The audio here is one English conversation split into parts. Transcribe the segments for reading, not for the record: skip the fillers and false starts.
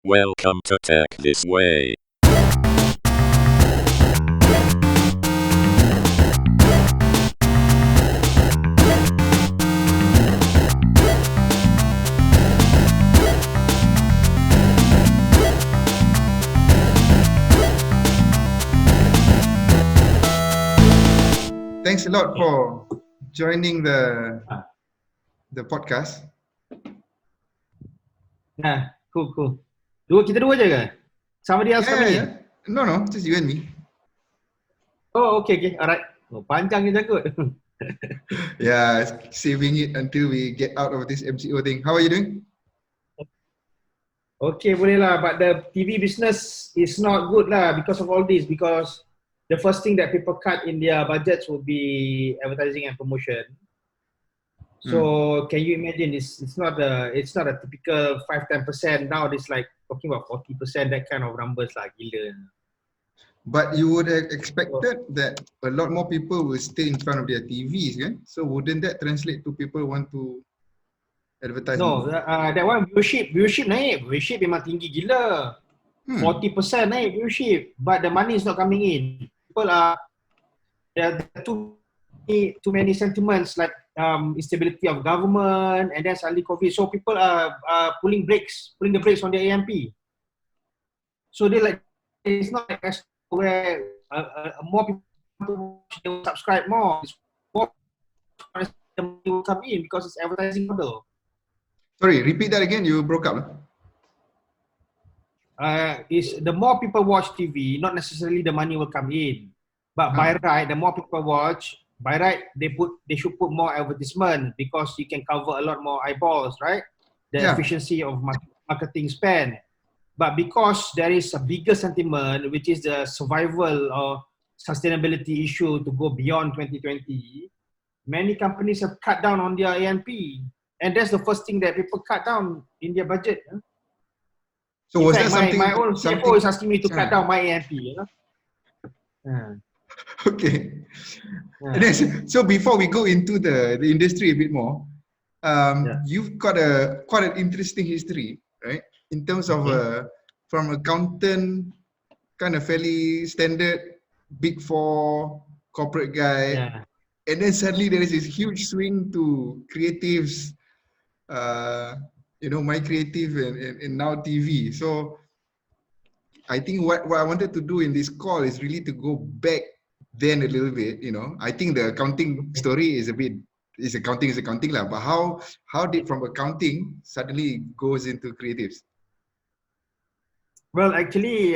Welcome to Tech This Way. Thanks a lot for joining the podcast. Nah, cool. Kita dua je ke? Somebody else coming in? No, just you and me. Oh, okay. Alright. Oh, panjang ni takut. Yeah, saving it until we get out of this MCO thing. How are you doing? Okay, boleh lah. But the TV business is not good lah because of all this. Because the first thing that people cut in their budgets will be advertising and promotion. So can you imagine? It's not a typical 5-10%. Now it's like talking about 40%. That kind of numbers lah, gila. But you would have expected that a lot more people will stay in front of their TVs, kan? So wouldn't that translate to people want to advertise? No, that one viewership naik. Viewership memang tinggi gila. 40% naik viewership, but the money is not coming in. People are there are too many sentiments like instability of government and then suddenly COVID. So people are pulling the brakes on their AMP. So it's not like where more people will subscribe more. It's more will come in because it's advertising model. Sorry, repeat that again. You broke up. Is the more people watch TV, not necessarily the money will come in. But by right, the more people watch, by right, they should put more advertisement because you can cover a lot more eyeballs, right? The efficiency of marketing spend. But because there is a bigger sentiment, which is the survival or sustainability issue to go beyond 2020, many companies have cut down on their A&P. And that's the first thing that people cut down in their budget. So was that something? My own CFO is asking me to cut down my A&P. Okay. So before we go into the industry a bit more, you've got quite an interesting history, right? In terms of from accountant, kind of fairly standard, Big Four corporate guy, and then suddenly there is this huge swing to creatives, my creative and now TV. So I think what I wanted to do in this call is really to go back then a little bit. I think the accounting story is accounting lah. But how did from accounting suddenly goes into creatives? Well, actually,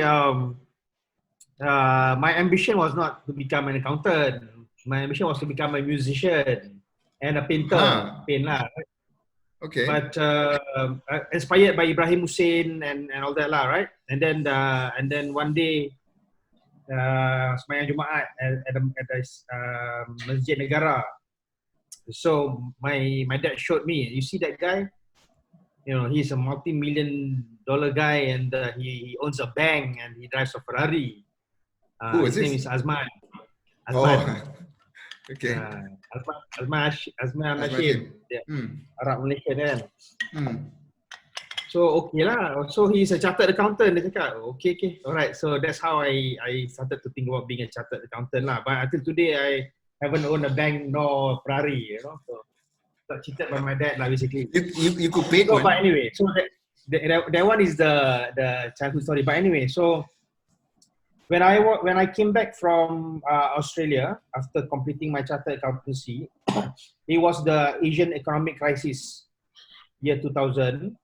my ambition was not to become an accountant. My ambition was to become a musician and a painter. Paint lah. Okay. But inspired by Ibrahim Hussein and all that lah, right? And then one day, sembahyang Jumaat at Masjid Negara. So my dad showed me. You see that guy? He's a multi-million-dollar guy and he owns a bank and he drives a Ferrari. His name is Azman. Okay. Azman Hashim. Arab Malaysia kan. So okay lah. So he's a chartered accountant. Dia cakap, okay. Alright. So that's how I started to think about being a chartered accountant lah. But until today, I haven't owned a bank nor Ferrari. So got cheated by my dad lah basically. You could pay one. But anyway, so that one is the childhood story. But anyway, so when I came back from Australia after completing my chartered accountancy, it was the Asian economic crisis, year 2000.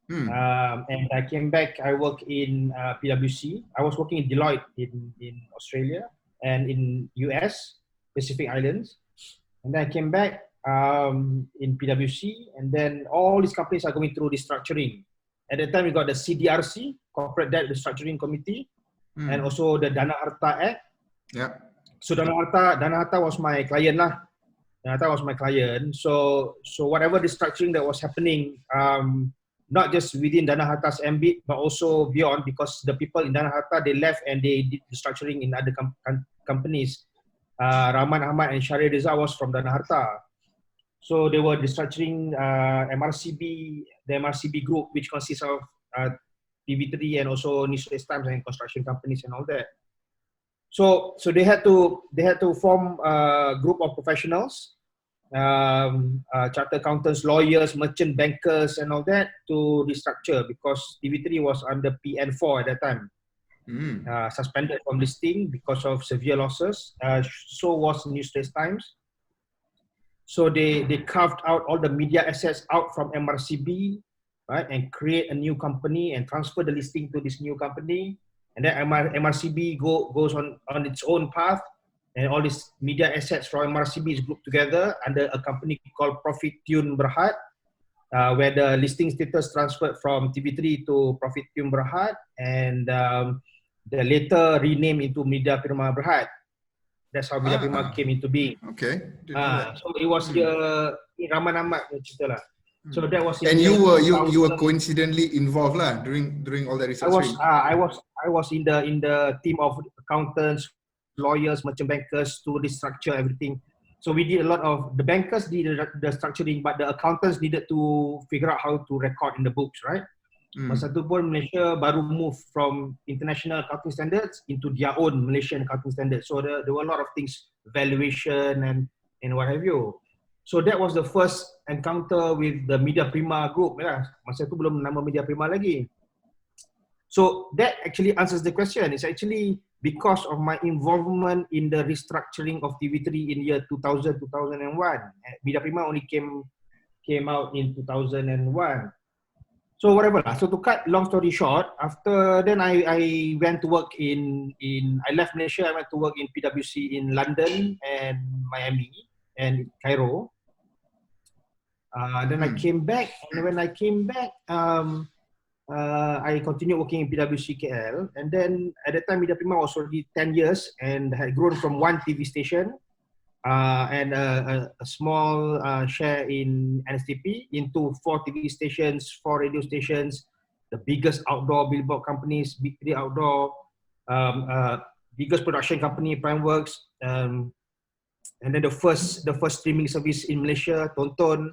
And I came back. I worked in PwC. I was working in Deloitte in Australia and in US, Pacific Islands. And then I came back in PwC, and then all these companies are going through restructuring. At the time, we got the CDRC, Corporate Debt Restructuring Committee, and also the Dana Harta Act. Yeah. So Dana Harta was my client lah. Dana Harta was my client. So whatever restructuring that was happening, not just within Dana Harta's ambit, but also beyond, because the people in Dana Harta, they left and they did restructuring in other companies. Rahman Ahmad and Syahrir Reza was from Dana Harta. So they were restructuring the MRCB group, which consists of TV3 and also Newspaper Times and construction companies and all that. So they had to form a group of professionals, chartered accountants, lawyers, merchant bankers, and all that to restructure, because TV3 was under PN4 at that time, suspended from listing because of severe losses. So was Newspaper Times. So they carved out all the media assets out from MRCB, right, and create a new company and transfer the listing to this new company. And then MRCB goes on its own path, and all these media assets from MRCB is grouped together under a company called Profit Tune Berhad, where the listing status transferred from TV3 to Profit Tune Berhad, and the later renamed into Media Prima Berhad. That's how Media Prima came into being. Okay. So it was Raman Ahmad cerita lah. So that was. And you were coincidentally involved lah during all that research. I was in the team of accountants, lawyers, merchant bankers to restructure everything. So we did a lot of, the bankers did the structuring, but the accountants needed to figure out how to record in the books, right? Masa tu pun Malaysia baru move from international accounting standards into their own Malaysian accounting standards. So there were a lot of things, valuation and what have you. So that was the first encounter with the Media Prima group. Masa tu belum nama Media Prima lagi. So that actually answers the question. It's actually because of my involvement in the restructuring of TV3 in year 2000, 2001. Media Prima only came out in 2001. So whatever lah. So to cut long story short, after then I went to work I left Malaysia. I went to work in PwC in London and Miami and Cairo. Then I came back, and when I came back, I continued working in PwC KL, and then at that time Media Prima was already 10 years and had grown from one TV station and a small share in NSTP into 4 TV stations, 4 radio stations, the biggest outdoor billboard companies, Big 3 Outdoor, biggest production company, Primeworks, and then the first streaming service in Malaysia, Tonton,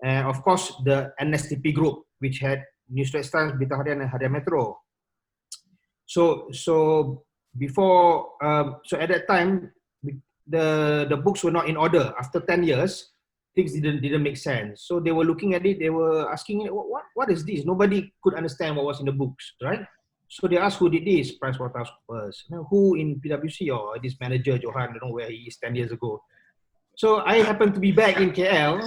and of course the NSTP group, which had Newspaper Times, Berita Harian, and Harian Metro. So before, so at that time, the books were not in order. After 10 years, things didn't make sense. So they were looking at it, they were asking, what is this? Nobody could understand what was in the books, right? So they asked who did this, PricewaterhouseCoopers. Who in PwC, or this manager, Johan, I don't know where he is 10 years ago. So I happened to be back in KL.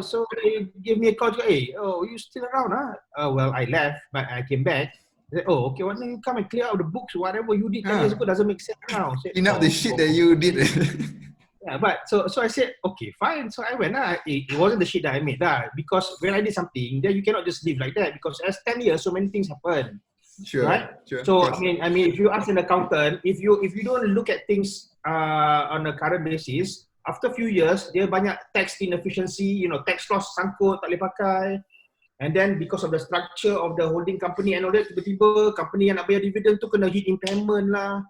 So they gave me a call. Hey, you still around, huh? Well, I left, but I came back. They said, okay, why don't you come and clear out the books? Whatever you did 10 years ago doesn't make sense now. Clean up the shit that you did. Yeah, but so I said, okay, fine. So I went. It wasn't the shit that I made, because when I did something, then you cannot just live like that, because as 10 years, so many things happen. Sure. Right? Sure. So I mean, if you ask an accountant, if you don't look at things on a current basis, after a few years, dia banyak tax inefficiency, tax loss sangkut, tak boleh pakai. And then because of the structure of the holding company and all that, tiba-tiba company yang nak bayar dividend tu kena hit impairment lah.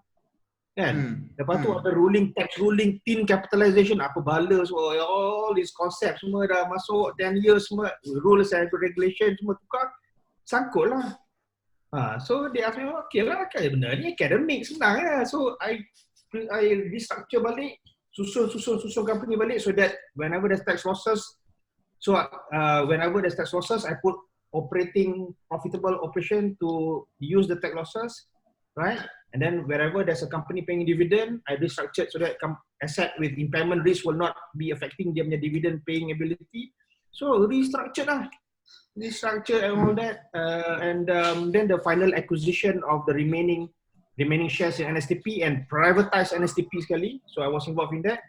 Kan? Lepas tu ada tax ruling, tin capitalization, apa bala semua, all these concepts semua dah masuk, 10 years semua, rules and regulation semua tukar, sangkut lah. So they ask me, okay lah, benda ni academic, senang lah. So I restructure balik, susun company balik, so that whenever there's tax losses, I put operating profitable operation to use the tax losses, right? And then wherever there's a company paying dividend, I restructured so that asset with impairment risk will not be affecting their dividend paying ability. So restructure and all that, and then the final acquisition of the remaining shares in NSTP and privatize NSTP sekali. So I was involved in that.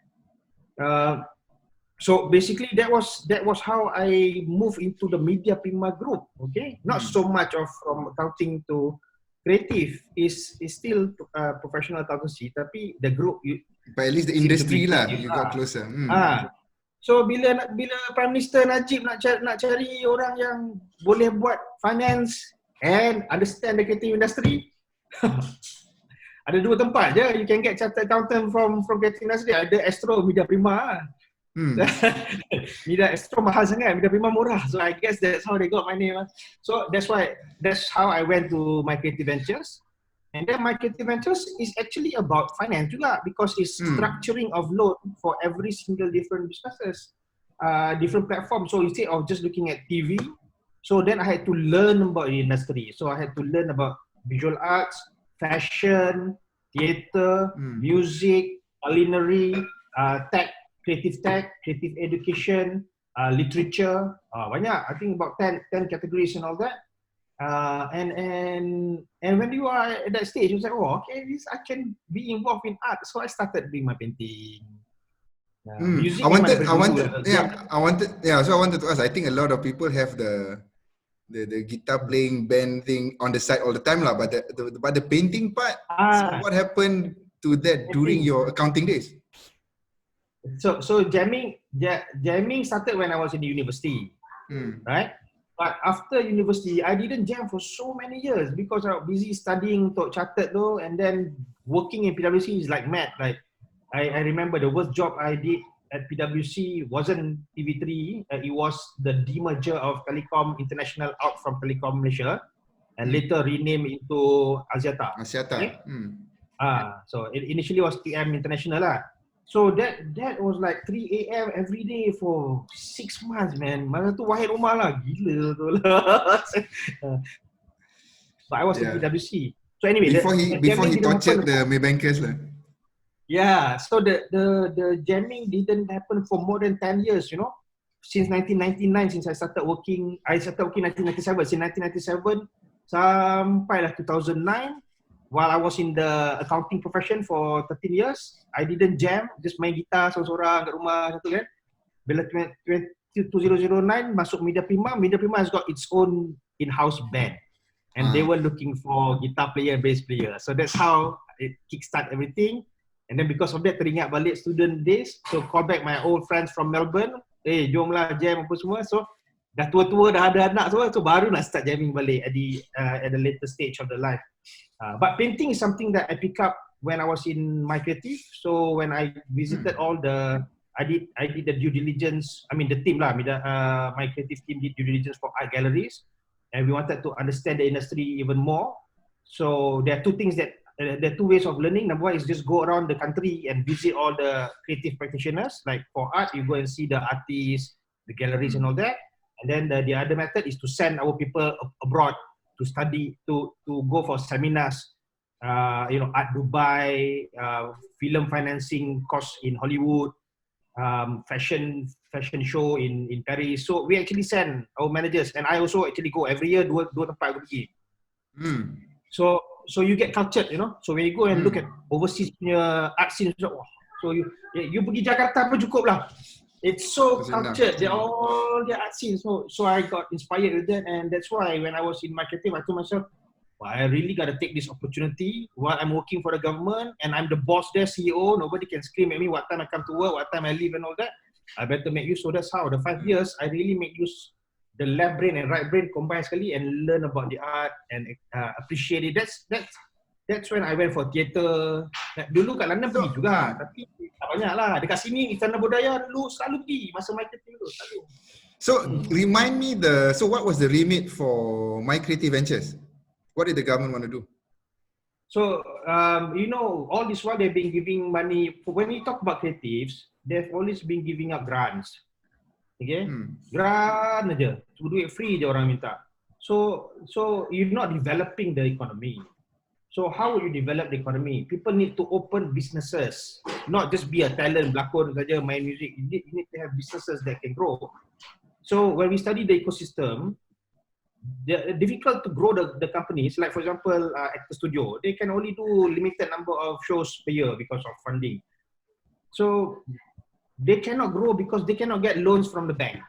So basically that was how I moved into the Media Prima group. Okay, not so much from accounting to creative is still professional accountancy, tapi the group. But at least the industry lah, you got closer. So bila Prime Minister Najib nak cari orang yang boleh buat finance and understand the creative industry, ada 2 tempat je you can get chartered accountant from creative industry. Ada Astro, Media Prima. Media Astro mahal sangat, Media Prima murah. So I guess that's how they got my name. So that's how I went to My Creative Ventures. And then My Creative Ventures is actually about finance juga, because it's structuring of loan for every single different businesses, different platforms. So instead of just looking at TV, so then I had to learn about the industry. So I had to learn about visual arts, fashion, theater, music, culinary, tech, creative education, literature, banyak. I think about 10 categories and all that. And when you are at that stage, you say, oh, okay, I can be involved in art. So I started doing my painting. Music. So I wanted to ask. I think a lot of people have the guitar playing band thing on the side all the time, lah. But the painting part. So what happened to that during your accounting days? So jamming started when I was in the university, right? But after university, I didn't jam for so many years because I was busy studying untuk chartered though, and then working in PwC is like mad. Like I remember the worst job I did at PwC wasn't TV3. It was the demerger of Telecom International out from Telecom Malaysia, and later renamed into Axiata. Okay? So it initially was TM International lah. So that was like 3 AM every day for 6 months, man. Masa tu wahid rumah lah, gila tu lah. But I was in PwC. So anyway, before he tortured the Maybankers lah. Yeah, so the jamming didn't happen for more than 10 years, you know. Since 1999, since I started working in 1997. Since 1997 sampailah 2009. While I was in the accounting profession for 13 years, I didn't jam, just main gitar seorang-seorang kat rumah satu kan. Bila 2009 masuk Media Prima has got its own in-house band. And they were looking for guitar player, bass player. So that's how it kickstart everything. And then because of that, teringat balik student days. So call back my old friends from Melbourne. Jomlah jam apa semua. So dah tua-tua, dah ada anak semua. So baru nak start jamming balik at the later stage of the life. But painting is something that I pick up when I was in My Creative. So when I visited I did the due diligence. I mean the team lah, My Creative team did due diligence for art galleries, and we wanted to understand the industry even more. So there are two two ways of learning. Number one is just go around the country and visit all the creative practitioners. Like for art, you go and see the artists, the galleries, and all that. And then the other method is to send our people abroad to study, to go for seminars, Art Dubai, film financing course in Hollywood, fashion show in Paris. So we actually send our managers, and I also actually go every year, dua tempat aku pergi. So you get cultured, you know. So when you go and look at overseas punya art scene, so you pergi Jakarta pun cukup lah. It's so cultured. They're all the art scenes. So I got inspired with that, and that's why when I was in marketing, I told myself, well, I really got to take this opportunity while I'm working for the government and I'm the boss there, CEO. Nobody can scream at me what time I come to work, what time I leave, and all that. I better make use. So that's how the 5 years I really make use the left brain and right brain combine sekali and learn about the art and appreciate it. That's when I went for theater. Dulu kat London pergi juga, tapi tak banyak lah. Dekat sini Istana Budaya dulu selalu pergi masa marketing dulu selalu. So remind me what was the remit for My Creative Ventures? What did the government want to do? So all this while they've been giving money. When we talk about creatives, they've always been giving up grants. Okay, grant aja, duit free je orang minta. So you're not developing the economy. So how will you develop the economy? People need to open businesses, not just be a talent, berlakon saja, main music. You need to have businesses that can grow. So when we study the ecosystem, the difficult to grow the companies. Like for example, actor studio, they can only do limited number of shows per year because of funding. So they cannot grow because they cannot get loans from the bank.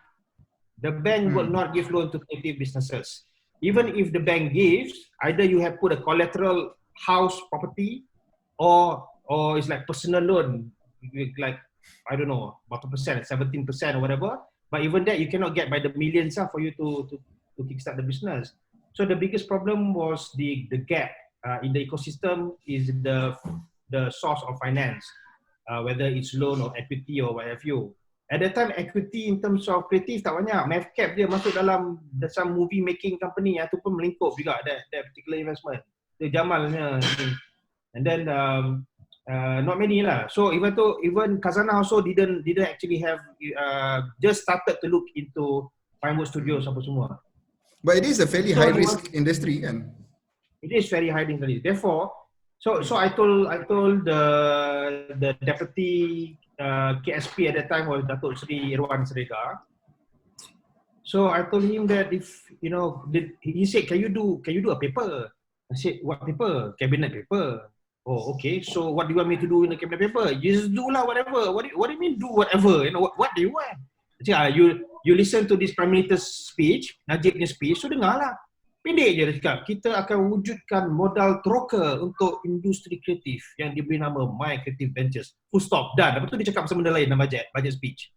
The bank will not give loan to creative businesses. Even if the bank gives, either you have put a collateral house property, or it's like personal loan, like I don't know, what percent, 17% or whatever. But even that you cannot get by the millions for you to kickstart the business. So the biggest problem was the gap in the ecosystem is the source of finance, whether it's loan or equity or what have you. At that time, equity in terms of creative tak banyak. Mavcap dia masuk dalam some movie making company, yang tu pun melingkup juga that particular investment. Dia Jamalnya. And then not many lah. So even Kazana also didn't actually have just started to look into Pinewood Studios apa semua. But it is a fairly high risk industry kan? It is very high risk. Therefore, so I told the deputy KSP at that time was Datuk Sri Irwan Sregar. So I told him that if he said, can you do a paper? I said, what paper? Cabinet paper. Oh, okay. So what do you want me to do in the cabinet paper? You just do lah, whatever. What do you mean do whatever? What do you want? I said, you listen to this Prime Minister's speech, Najib punya speech, so dengar lah. Pendek je dia cakap, kita akan wujudkan modal teroka untuk industri kreatif yang diberi nama My Creative Ventures. Full stop, dah. Lepas tu dia cakap pasal benda lain dalam budget speech.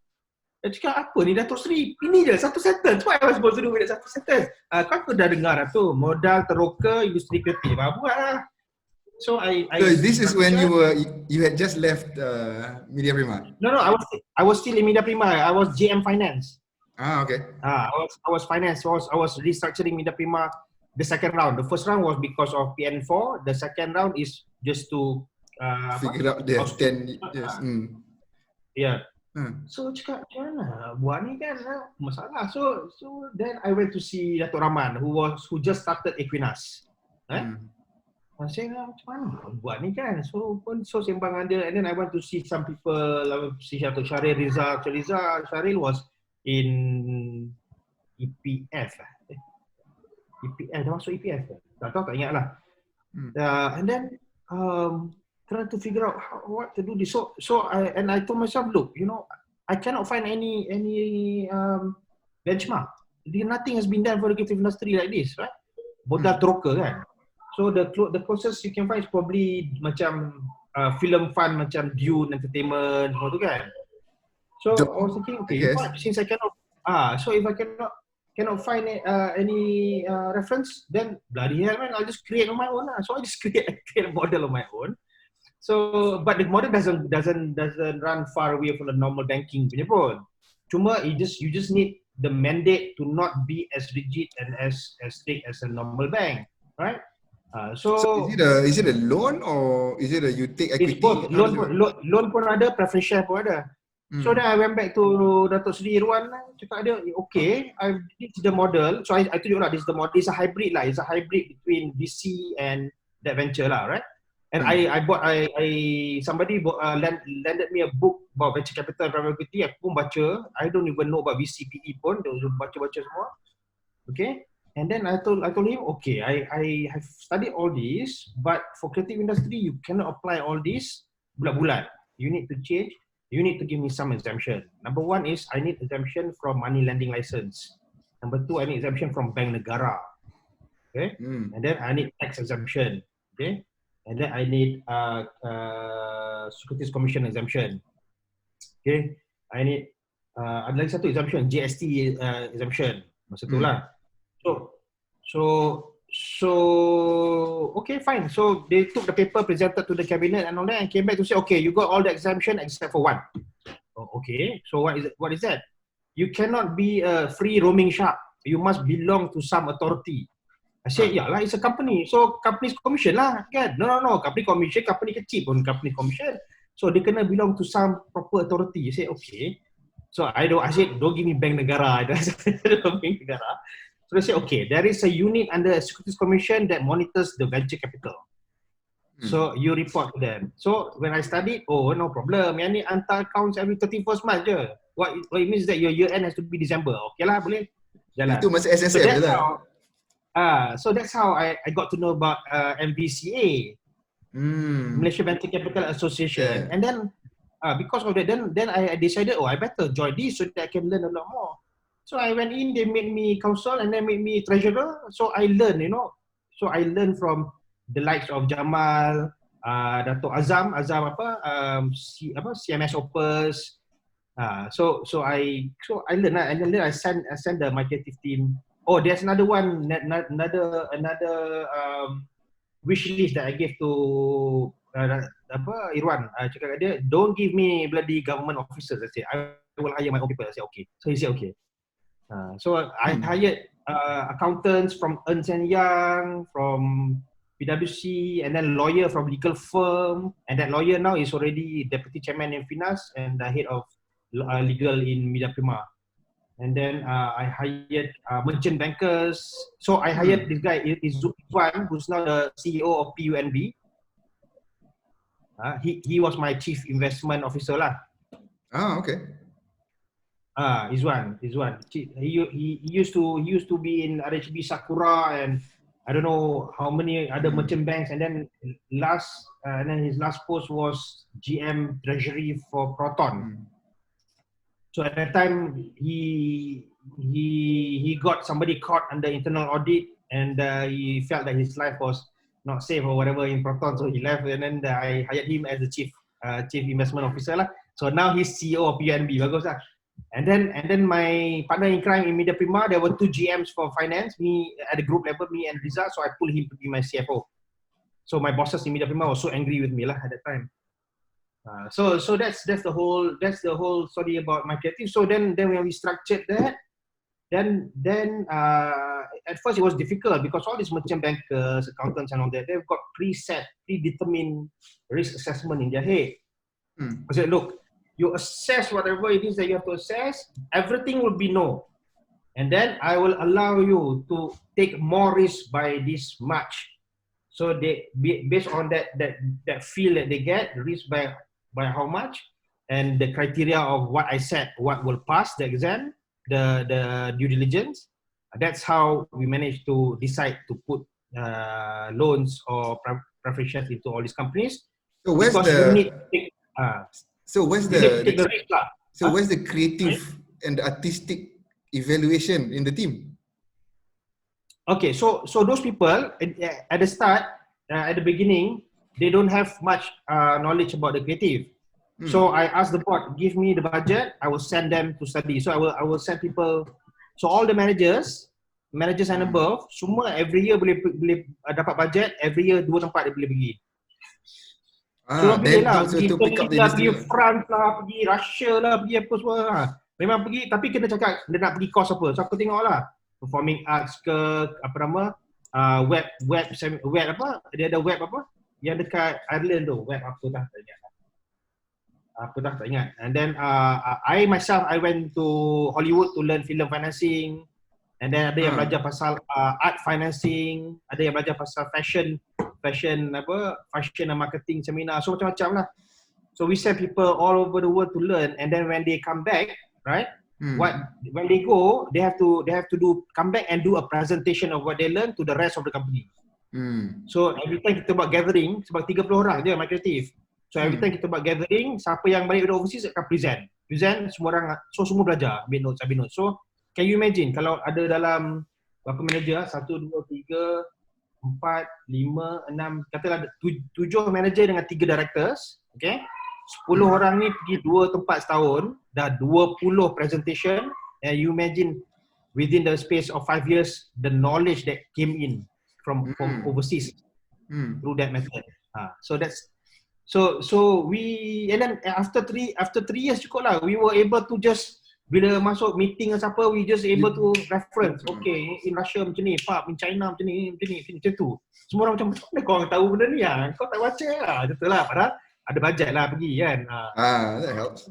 Dia cakap, apa ni Datuk Seri? Ini je, satu sentence. What am I supposed to do with satu sentence? Kau dah dengar lah tu, modal teroka industri kreatif. Buat lah. So this is when you had just left Media Prima? No, I was still in Media Prima. I was GM Finance. Okay. I was finance. I was restructuring Media Prima. The second round. The first round was because of PN4. The second round is just to figure out the 10 years. Yeah. So cakap macam mana buat ni kan masalah. So then I went to see Datuk Rahman who just started Equinas. Saya macam mana buat ni kan. So sembang ada, and then I went to see some people. I went to see Datuk Syaril Rizal. Syaril was in EPF. EPF, dah masuk EPF. Tak tahu, tak ingat lah. And then trying to figure out what to do this. So I told myself, look, I cannot find any benchmark. Nothing has been done for the creative industry like this, right? Modal teroka kan. So the closest you can find is probably macam film fund macam Dune Entertainment semua tu kan. So I was thinking, okay, since I cannot, so if I cannot find any reference, then bloody hell man, I'll just create on my own lah. So I just create a model on my own. So, but the model doesn't run far away from the normal banking punya pun. Cuma you just need the mandate to not be as rigid and as strict as a normal bank, right? So is it a loan or is it you take equity? It's both. Loan pun ada, preferential pun ada. So then I went back to Datuk Seri Irwan, cakap dia, okay, this is the model. So I told you lah, this is the model. It's a hybrid lah. It's a hybrid between VC and that venture lah, right? And somebody lended me a book about venture capital and private equity. Aku pun baca. I don't even know about VCPE pun. Dia baca semua. Okay. And then I told him, okay, I have studied all this, but for creative industry, you cannot apply all this bulat-bulat. You need to change. You need to give me some exemption. Number one is I need exemption from money lending license. Number two, I need exemption from bank negara. Okay. And then I need tax exemption. Okay. And then I need Securities Commission exemption. Okay. I need ada lagi satu exemption, GST exemption. Masa tu lah. So okay, fine. So they took the paper, presented to the cabinet and all that, and came back to say, okay, you got all the exemption except for one. Oh, okay. So what is that? You cannot be a free roaming shark. You must belong to some authority. I said, yeah lah, it's a company. So company's commission lah, kan? No. Company commission, company kecil pun company commission. So they kena belong to some proper authority. I said, okay. So I said, don't give me bank negara. I said, bank negara. So they say, okay, there is a unit under Securities Commission that monitors the venture capital. So you report to them. So when I studied, no problem. Yang ni hantar accounts every 31st March je. What it means that your year end has to be December. Okay lah, boleh. Jalan. Itu masa SSM je lah. So that's how I got to know about MVCA, Malaysia Venture Capital Association. And then because of that, then I decided, I better join this so that I can learn a lot more. So I went in, they made me counsel and then made me treasurer. So I learned, So I learned from the likes of Jamal, Dato' Azam CMS Opus. So I learned, and then I send my creative team. Oh, there's another one, another wish list that I gave to Irwan. Cakap dia, don't give me bloody government officers. I say, I will hire my own people. I said, okay. So he said, okay. So I hired accountants from Ernst & Young, from PwC, and then lawyer from legal firm. And that lawyer now is already deputy chairman in finance and the head of legal in Media Prima. And then I hired merchant bankers. So I hired this guy, Izwan, who's now the CEO of PUNB. He was my chief investment officer lah. Okay. Izwan. He used to be in RHB Sakura and I don't know how many other merchant banks. And then his last post was GM Treasury for Proton. So at that time he got somebody caught under internal audit and he felt that his life was not safe or whatever in Proton, so he left. And then I hired him as the chief investment officer lah. So now he's CEO of PNB. Bagus lah. And then my partner in crime in Media Prima, there were 2 GMs for finance, me at the group level, me and Riza. So I pulled him to be my CFO. So my bosses in Media Prima were so angry with me lah at that time. So that's the whole story about my creative. So then when we structured that, then at first it was difficult because all these merchant bankers, accountants and all that, they've got predetermined risk assessment in their head. I said, look, you assess whatever it is that you have to assess, everything will be no. And then I will allow you to take more risk by this much. So they based on that feel that they get, the risk by how much, and the criteria of what I said, what will pass the exam, the due diligence. That's how we managed to decide to put loans or preferential into all these companies. So where's where's the creative and artistic evaluation in the team? Okay, so those people at the start, at the beginning, they don't have much knowledge about the creative. So I asked the board, give me the budget, I will send them to study. So I will send people. So all the managers and above, semua every year boleh dapat budget, every year 2 tempat dia boleh pergi. So pergi France lah, pergi Russia lah, pergi apa semua lah. Memang pergi, tapi kena cakap dia nak pergi course apa. So aku tengok lah, performing arts ke, apa nama, web apa, dia ada web apa, yang dekat Ireland tu, web apa tak ingat. And then I myself, I went to Hollywood to learn film financing. And then ada yang belajar pasal art financing, ada yang belajar pasal fashion and marketing seminar. So macam-macam lah. So we send people all over the world to learn, and then when they come back, right? When they go, they have to come back and do a presentation of what they learned to the rest of the company. So every time kita buat gathering, sebab 30 orang je my creative. So every time kita buat gathering, siapa yang balik dari overseas akan present semua orang, so semua belajar, ambil notes. So can you imagine kalau ada dalam berapa manager? 1, 2, 3, 4, 5, 6, katalah 7 manager dengan 3 directors, okay? 10 orang ni pergi 2 tempat setahun, dah 20 presentation, and you imagine within the space of 5 years, the knowledge that came in from overseas through that method. So we, and then after 3 years cukup lah, we were able to just, bila masuk meeting dengan siapa, we just able to reference, okay, in Russia macam ni, in China macam ni, macam tu. Semua orang macam mana kau orang tahu benda ni lah, kau tak baca lah, betul lah, padahal ada budget lah pergi kan. That helps.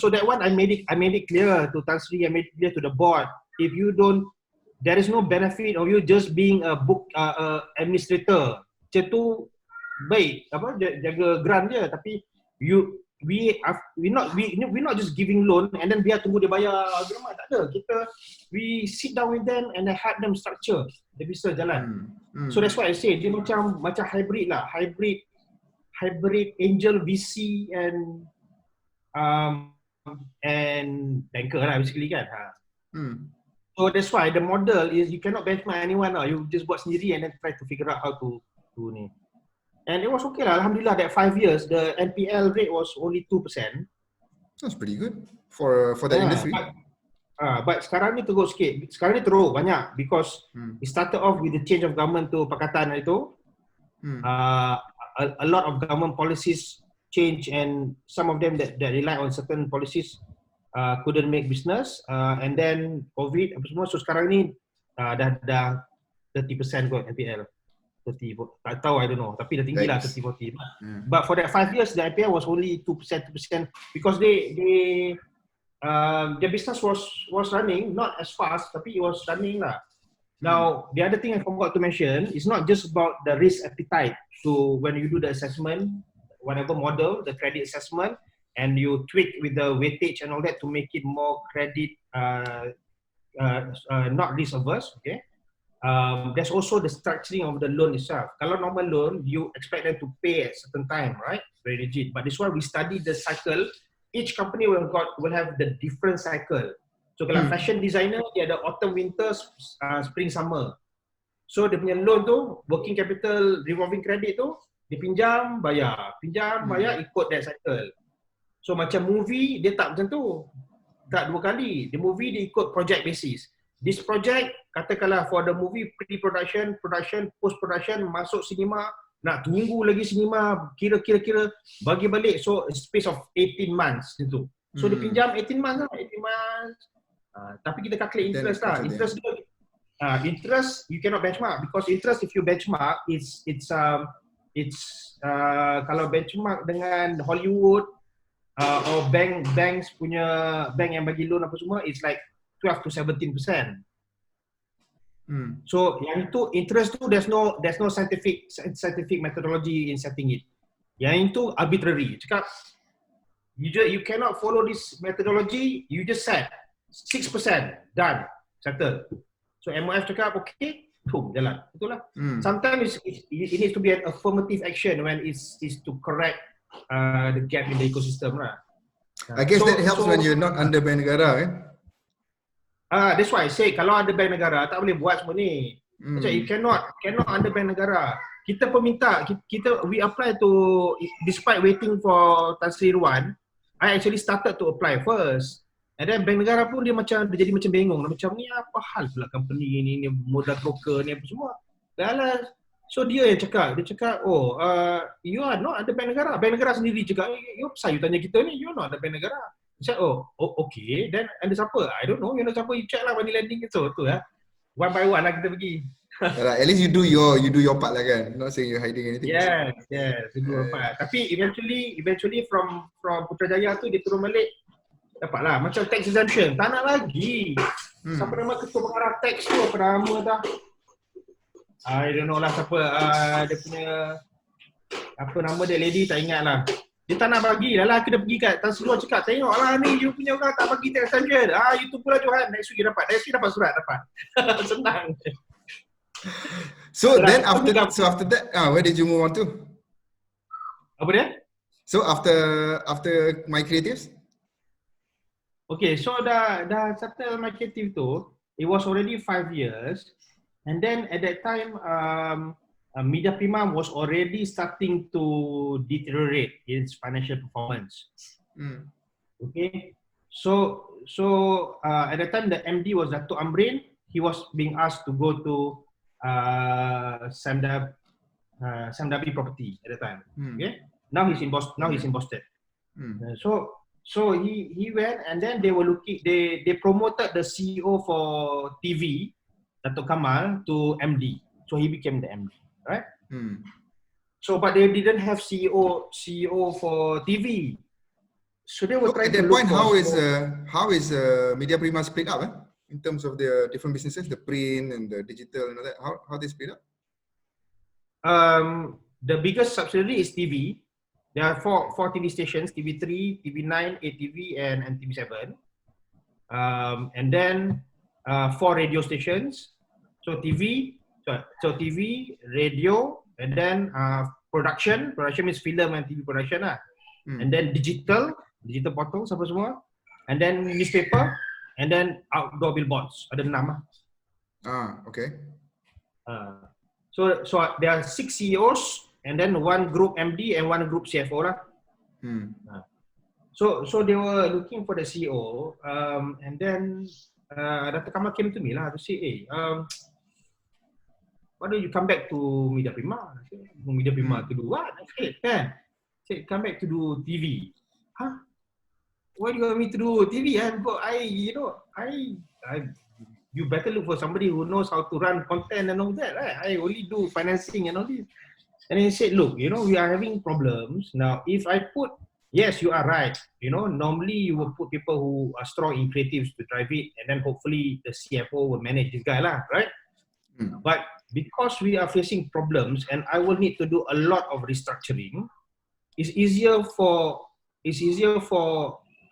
So that one I made it clear to Tan Sri, I made it clear to the board. If you don't, there is no benefit of you just being a book administrator. Macam tu baik, apa, jaga grant je, tapi we're not just giving loan and then biar tunggu dia bayar agreement, tak ada. We sit down with them and help them structure. Dia bisa jalan. So that's why I say dia macam hybrid lah, hybrid angel VC and banker lah basically kan. So that's why the model is you cannot benchmark anyone lah. You just buat sendiri and then try to figure out how to ni. And it was okay lah. Alhamdulillah, that 5 years, the NPL rate was only 2%. That's pretty good for that industry. But sekarang ni teruk sikit. Sekarang ni teruk banyak because it started off with the change of government to Pakatan itu. A lot of government policies change and some of them that rely on certain policies couldn't make business, and then COVID apa semua. So sekarang ni dah 30% kot NPL. 30, tak tahu, I don't know. Tapi dah tinggi lah 30-40. But for that 5 years, the NPL was only 2% because their business was running, not as fast, tapi it was running lah. Now, the other thing I forgot to mention is not just about the risk appetite to when you do the assessment, whatever model, the credit assessment, and you tweak with the weightage and all that to make it more credit, not risk averse, okay? There's also the structuring of the loan itself. Kalau normal loan, you expect them to pay at certain time, right? Very rigid. But this one, we study the cycle. Each company will have the different cycle. So kalau fashion designer, dia ada autumn, winter, spring, summer. So dia punya loan tu, working capital, revolving credit tu, dia pinjam, bayar, ikut that cycle. So macam movie, dia tak macam tu. Tak dua kali. The movie, dia ikut project basis. This project, katakanlah for the movie pre-production, production, post-production, masuk cinema, nak tunggu lagi cinema, kira bagi balik. So, a space of 18 months gitu. So, dia pinjam 18 months lah, 18 months. Tapi kita calculate interest lah. Interest, you cannot benchmark because interest if you benchmark, it's kalau benchmark dengan Hollywood or banks punya, bank yang bagi loan apa semua, it's like 12 to 17%. So yang itu interest tu there's no scientific methodology in setting it. Yang itu arbitrary. Cakap you cannot follow this methodology, you just set 6%, done, settle. So MOF cakap okay, boom, jalan. Itulah. Sometimes it needs to be an affirmative action when it's to correct the gap in the ecosystem lah. I guess that helps when you're not under bank negara, kan? That's why I say kalau ada bank negara tak boleh buat semua ni. Macam you cannot under bank negara. Kita pun minta, we apply to, despite waiting for Tan Sri Irwan, I actually started to apply first. And then bank negara pun dia jadi macam bengong. Macam ni apa hal pula company ni modal broker ni apa semua. Dalam so dia yang cakap, you are not under bank negara. Bank negara sendiri cakap, you tanya kita ni, you are not under bank negara. Saya okay, then ada siapa? I don't know, you know siapa, you check lah money lending itu lah. One by one lah kita pergi. At least you do your part lah kan. Not saying you're hiding anything. Yes, you do your part. Tapi eventually from Putrajaya tu dia turun balik dapat lah macam tax exemption. Tak nak lagi. Siapa nama ketua pengarah tax tu apa nama dah? I don't know lah siapa dia punya apa nama dia, lady tak ingat lah. Dia tak nak bagi. Dah lah aku dah pergi kat Tan Sri Irwan cakap, tengok lah ni you punya orang tak bagi tax exemption. You tunggu lah Johan, next week dapat. Next week dapat surat, dapat. Senang. So then after that, where did you move on to? Apa dia? So after My Creatives? Okay, so dah settle My Creative tu, it was already 5 years. And then at that time, Media Prima was already starting to deteriorate its financial performance. Okay, so at that time the MD was Dato' Amrin. He was being asked to go to Samdabi Property at the time. Okay, now he's in Boston. So he went, and then they were looking. They promoted the CEO for TV, Dato' Kamal, to MD. So he became the MD. Right? So, but they didn't have CEO for TV. So they were trying at to that point, how is Media Prima split up in terms of the different businesses, the print and the digital and all that? How they split up? The biggest subsidiary is TV. There are four TV stations: TV3, TV9, ATV, and TV7. And then 4 radio stations. So TV, radio, and then production means film and TV production lah. And then digital portals apa semua, and then newspaper, and then outdoor billboards. Ada 6 lah. Okay. So there are 6 CEOs, and then 1 group MD and 1 group CFO lah. So they were looking for the CEO, and then Dr. Kamal came to me lah to say, why don't you come back to Media Prima? Media Prima to do what? I said, come back to do TV. what do you want me to do? TV, you better look for somebody who knows how to run content and all that, right? I only do financing and all this. And he said, look, we are having problems. Now, if I put, yes, you are right. Normally you will put people who are strong in creatives to drive it, and then hopefully the CFO will manage this guy, right? But because we are facing problems and I will need to do a lot of restructuring, it's easier for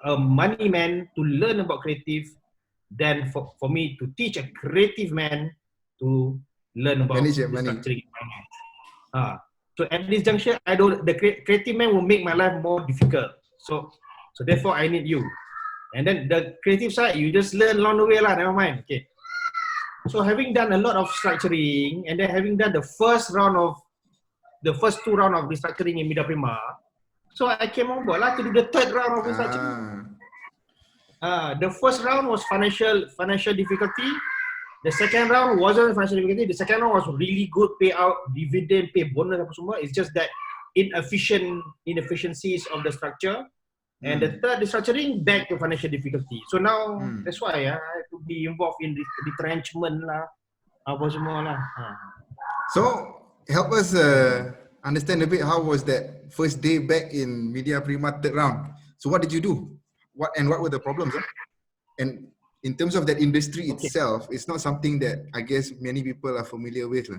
a money man to learn about creative than for me to teach a creative man to learn about Manage your money. restructuring finance. So at this juncture, the creative man will make my life more difficult. So therefore I need you. And then the creative side, you just learn along the way lah, never mind. Okay. So having done a lot of structuring and then having done the first two round of restructuring in Media Prima, so I came on board lah to do the third round of restructuring. The first round was financial difficulty. The second round wasn't financial difficulty. The second round was really good payout, dividend, pay bonus apa semua. It's just that inefficiencies of the structure. And the third restructuring back to financial difficulty. So now that's why I have to be involved in retrenchment lah, apa semua lah. So help us understand a bit, how was that first day back in Media Prima third round? So what did you do? What were the problems? And in terms of that industry itself, it's not something that I guess many people are familiar with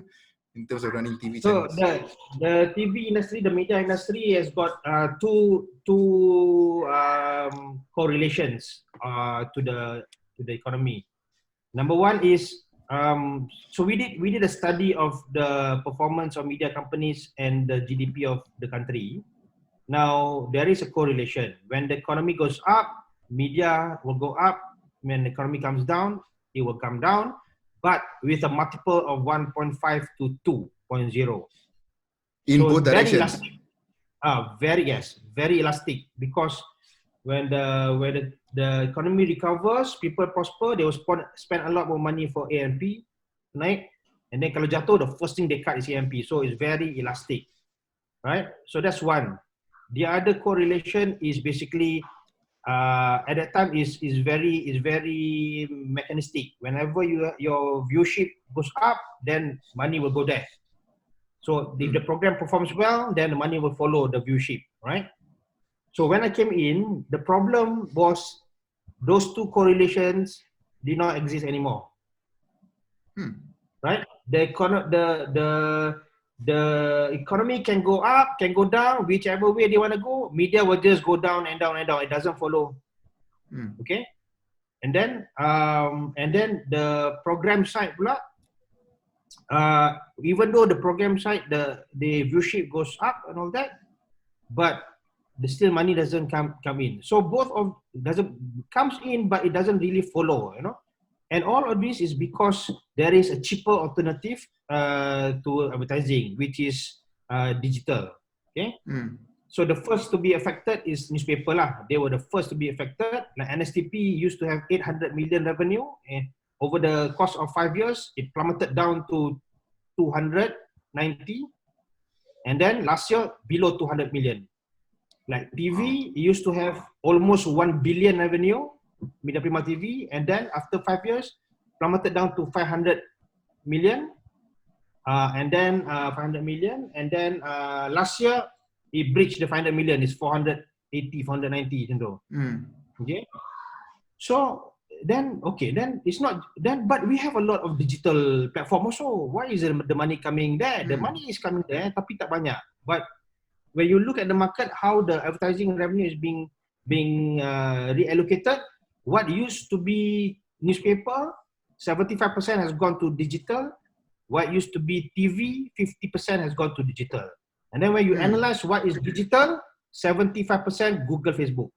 in terms of running TV channels. So the TV industry, the media industry has got two correlations to the economy. Number one is so we did a study of the performance of media companies and the GDP of the country. Now there is a correlation. When the economy goes up, media will go up. When the economy comes down, it will come down, but with a multiple of 1.5 to 2.0. In so both directions. Very elastic, because when the economy recovers, people prosper, they will spend a lot more money for A&P, right? And then kalau jatuh, the first thing they cut is A&P. So it's very elastic, right? So that's one. The other correlation is basically at that time is very mechanistic. Whenever your viewership goes up, then money will go there. So if the program performs well, then the money will follow the viewership, right? So when I came in, the problem was those two correlations did not exist anymore, right? The economy can go up, can go down, whichever way they want to go. Media will just go down and down and down. It doesn't follow. Okay, and then the program side pula, even though the program side the viewership goes up and all that, but the still money doesn't come in. So both of comes in, but it doesn't really follow, And all of this is because there is a cheaper alternative to advertising, which is digital. Okay. So the first to be affected is newspaper lah. They were the first to be affected. Like NSTP used to have 800 million revenue, and over the course of 5 years, it plummeted down to 290, and then last year below 200 million. Like TV, it used to have almost 1 billion revenue, Media Prima TV, and then after 5 years, plummeted down to 500 million, and then 500 million, and then last year it breached the 500 million. It's 480, 490, Okay. So then it's not then, but we have a lot of digital platform also. Why is the money coming there? The money is coming there, tapi tak banyak. But when you look at the market, how the advertising revenue is being reallocated, what used to be newspaper, 75% has gone to digital. What used to be TV, 50% has gone to digital. And then when you analyze what is digital, 75% Google, Facebook.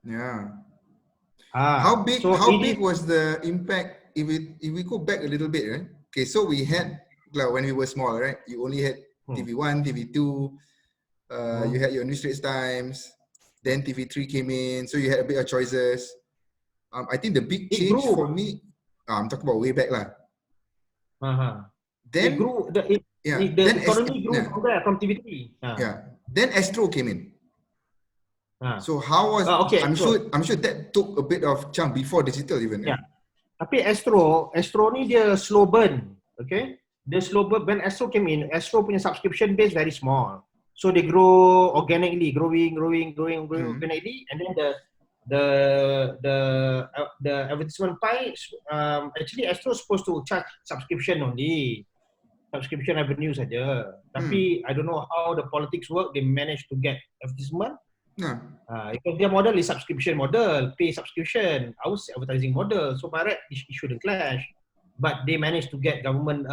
Yeah. How big was the impact if we go back a little bit, right? Okay, so we had, like, when we were small, right? You only had TV1, TV2, you had your News Straits Times, then TV3 came in, so you had a bit of choices. I think the big change for me, I'm talking about way back lah. Then it grew. The economy grew from there, from TV3. Yeah. Then Astro came in. So how was? Okay. I'm sure that took a bit of chunk before digital even. Yeah. Tapi Astro ni dia slow burn, okay? Dia slow burn. When Astro came in, Astro punya subscription base very small, so they grow organically, growing organically, and then the advertisement pie. Actually, Astro supposed to charge subscription only, subscription revenue saja. Tapi I don't know how the politics work. They managed to get advertisement. Because their model is subscription model, pay subscription. Ours advertising model. So by right, it shouldn't clash. But they managed to get government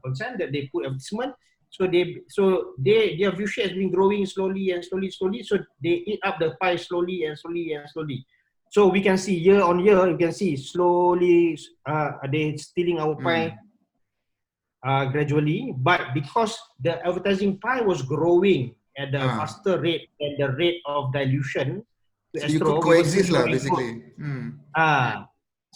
consent that they put advertisement. So their view share has been growing slowly. So they eat up the pie slowly. So we can see year on year, you can see slowly they stealing our pie gradually. But because the advertising pie was growing at the faster rate than the rate of dilution to so you could coexist lah basically.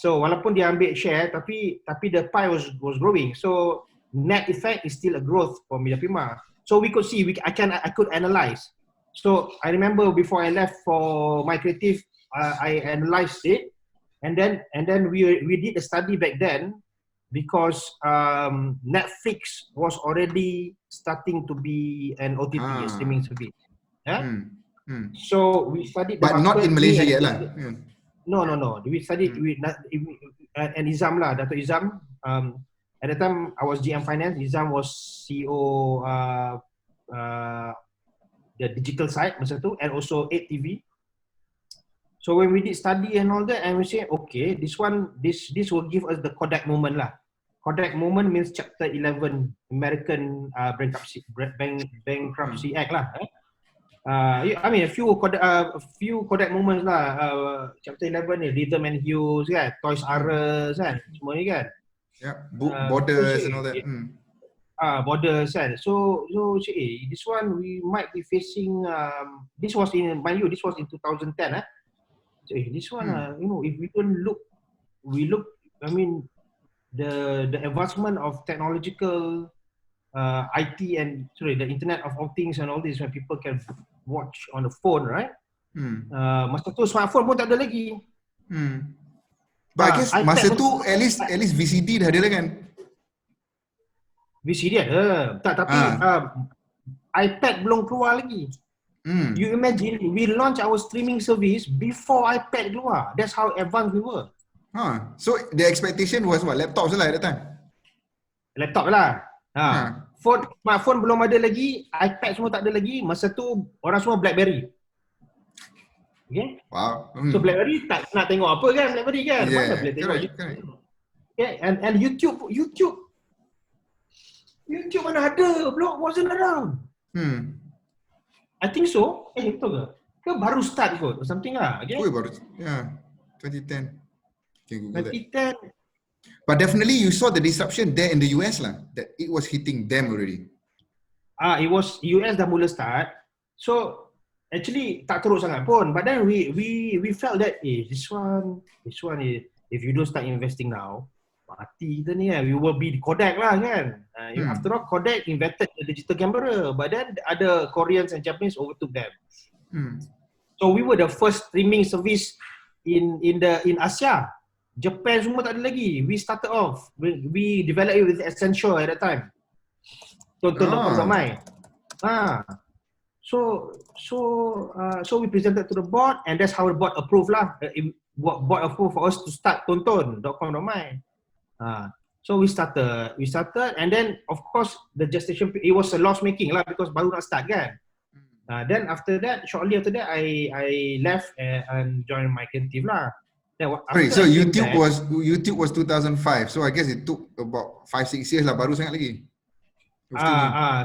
So walaupun dia ambil share, tapi the pie was growing. So net effect is still a growth for Media Prima. So we could see, I could analyze. So I remember before I left for my creative, I analyzed it, and then we did a study back then. Because Netflix was already starting to be an OTT, a streaming service. So we studied the but not in Malaysia yet lah. No. We studied and Izam lah, Dato' Izam. At the time, I was GM Finance. Izam was CEO the digital side masa tu, and also 8TV. So when we did study and all that, and we say, okay, this will give us the Kodak moment lah. Kodak moment means Chapter 11 American Bankruptcy Act lah. I mean a few Kodak moments lah. Chapter 11 ni Rhythm and Hues kan, Toys R Us kan, semua ni kan. Yeah, borders and all that. Borders kan. So this one we might be facing. This was in 2010. So this one if we don't look, I mean. The advancement of technological IT and the Internet of all things and all this, when people can watch on the phone, right? Masa tu smartphone pun tak ada lagi. But I guess masa tu at least VCD dah ada lah kan? VCD ada, tapi iPad belum keluar lagi. You imagine we launch our streaming service before iPad keluar. That's how advanced we were. So the expectation was what? Laptops lah at that time? Laptop lah. Smartphone belum ada lagi, iPad semua tak ada lagi. Masa tu orang semua BlackBerry. Okay? Wow. So BlackBerry tak nak tengok apa kan, BlackBerry kan? Mana boleh tengok correct. Okay, and YouTube mana ada? Blog wasn't around. I think so. Betul ke? Ke baru start kot or something lah. Okay? Baru. 2010. 2010. But definitely you saw the disruption there in the US lah, that it was hitting them already. It was US dah mula start. So actually tak teruk sangat pun. But then we felt that this one is, if you don't start investing now, mati kita ni kan. We will be Kodak lah kan. After all, Kodak invented the digital camera, but then other Koreans and Japanese overtook them. So we were the first streaming service in Asia. Japan semua tak ada lagi. We started off. We developed it with Essential at that time. Tonton ramai. So we presented to the board, and that's how the board approved lah. Board approved for us to start Tonton.com ramai. So we started, and then of course the gestation, it was a loss making lah because baru nak start kan. Then shortly after that, I left and joined my creative lah. So YouTube was 2005. So I guess it took about 5-6 years lah, baru sangat lagi.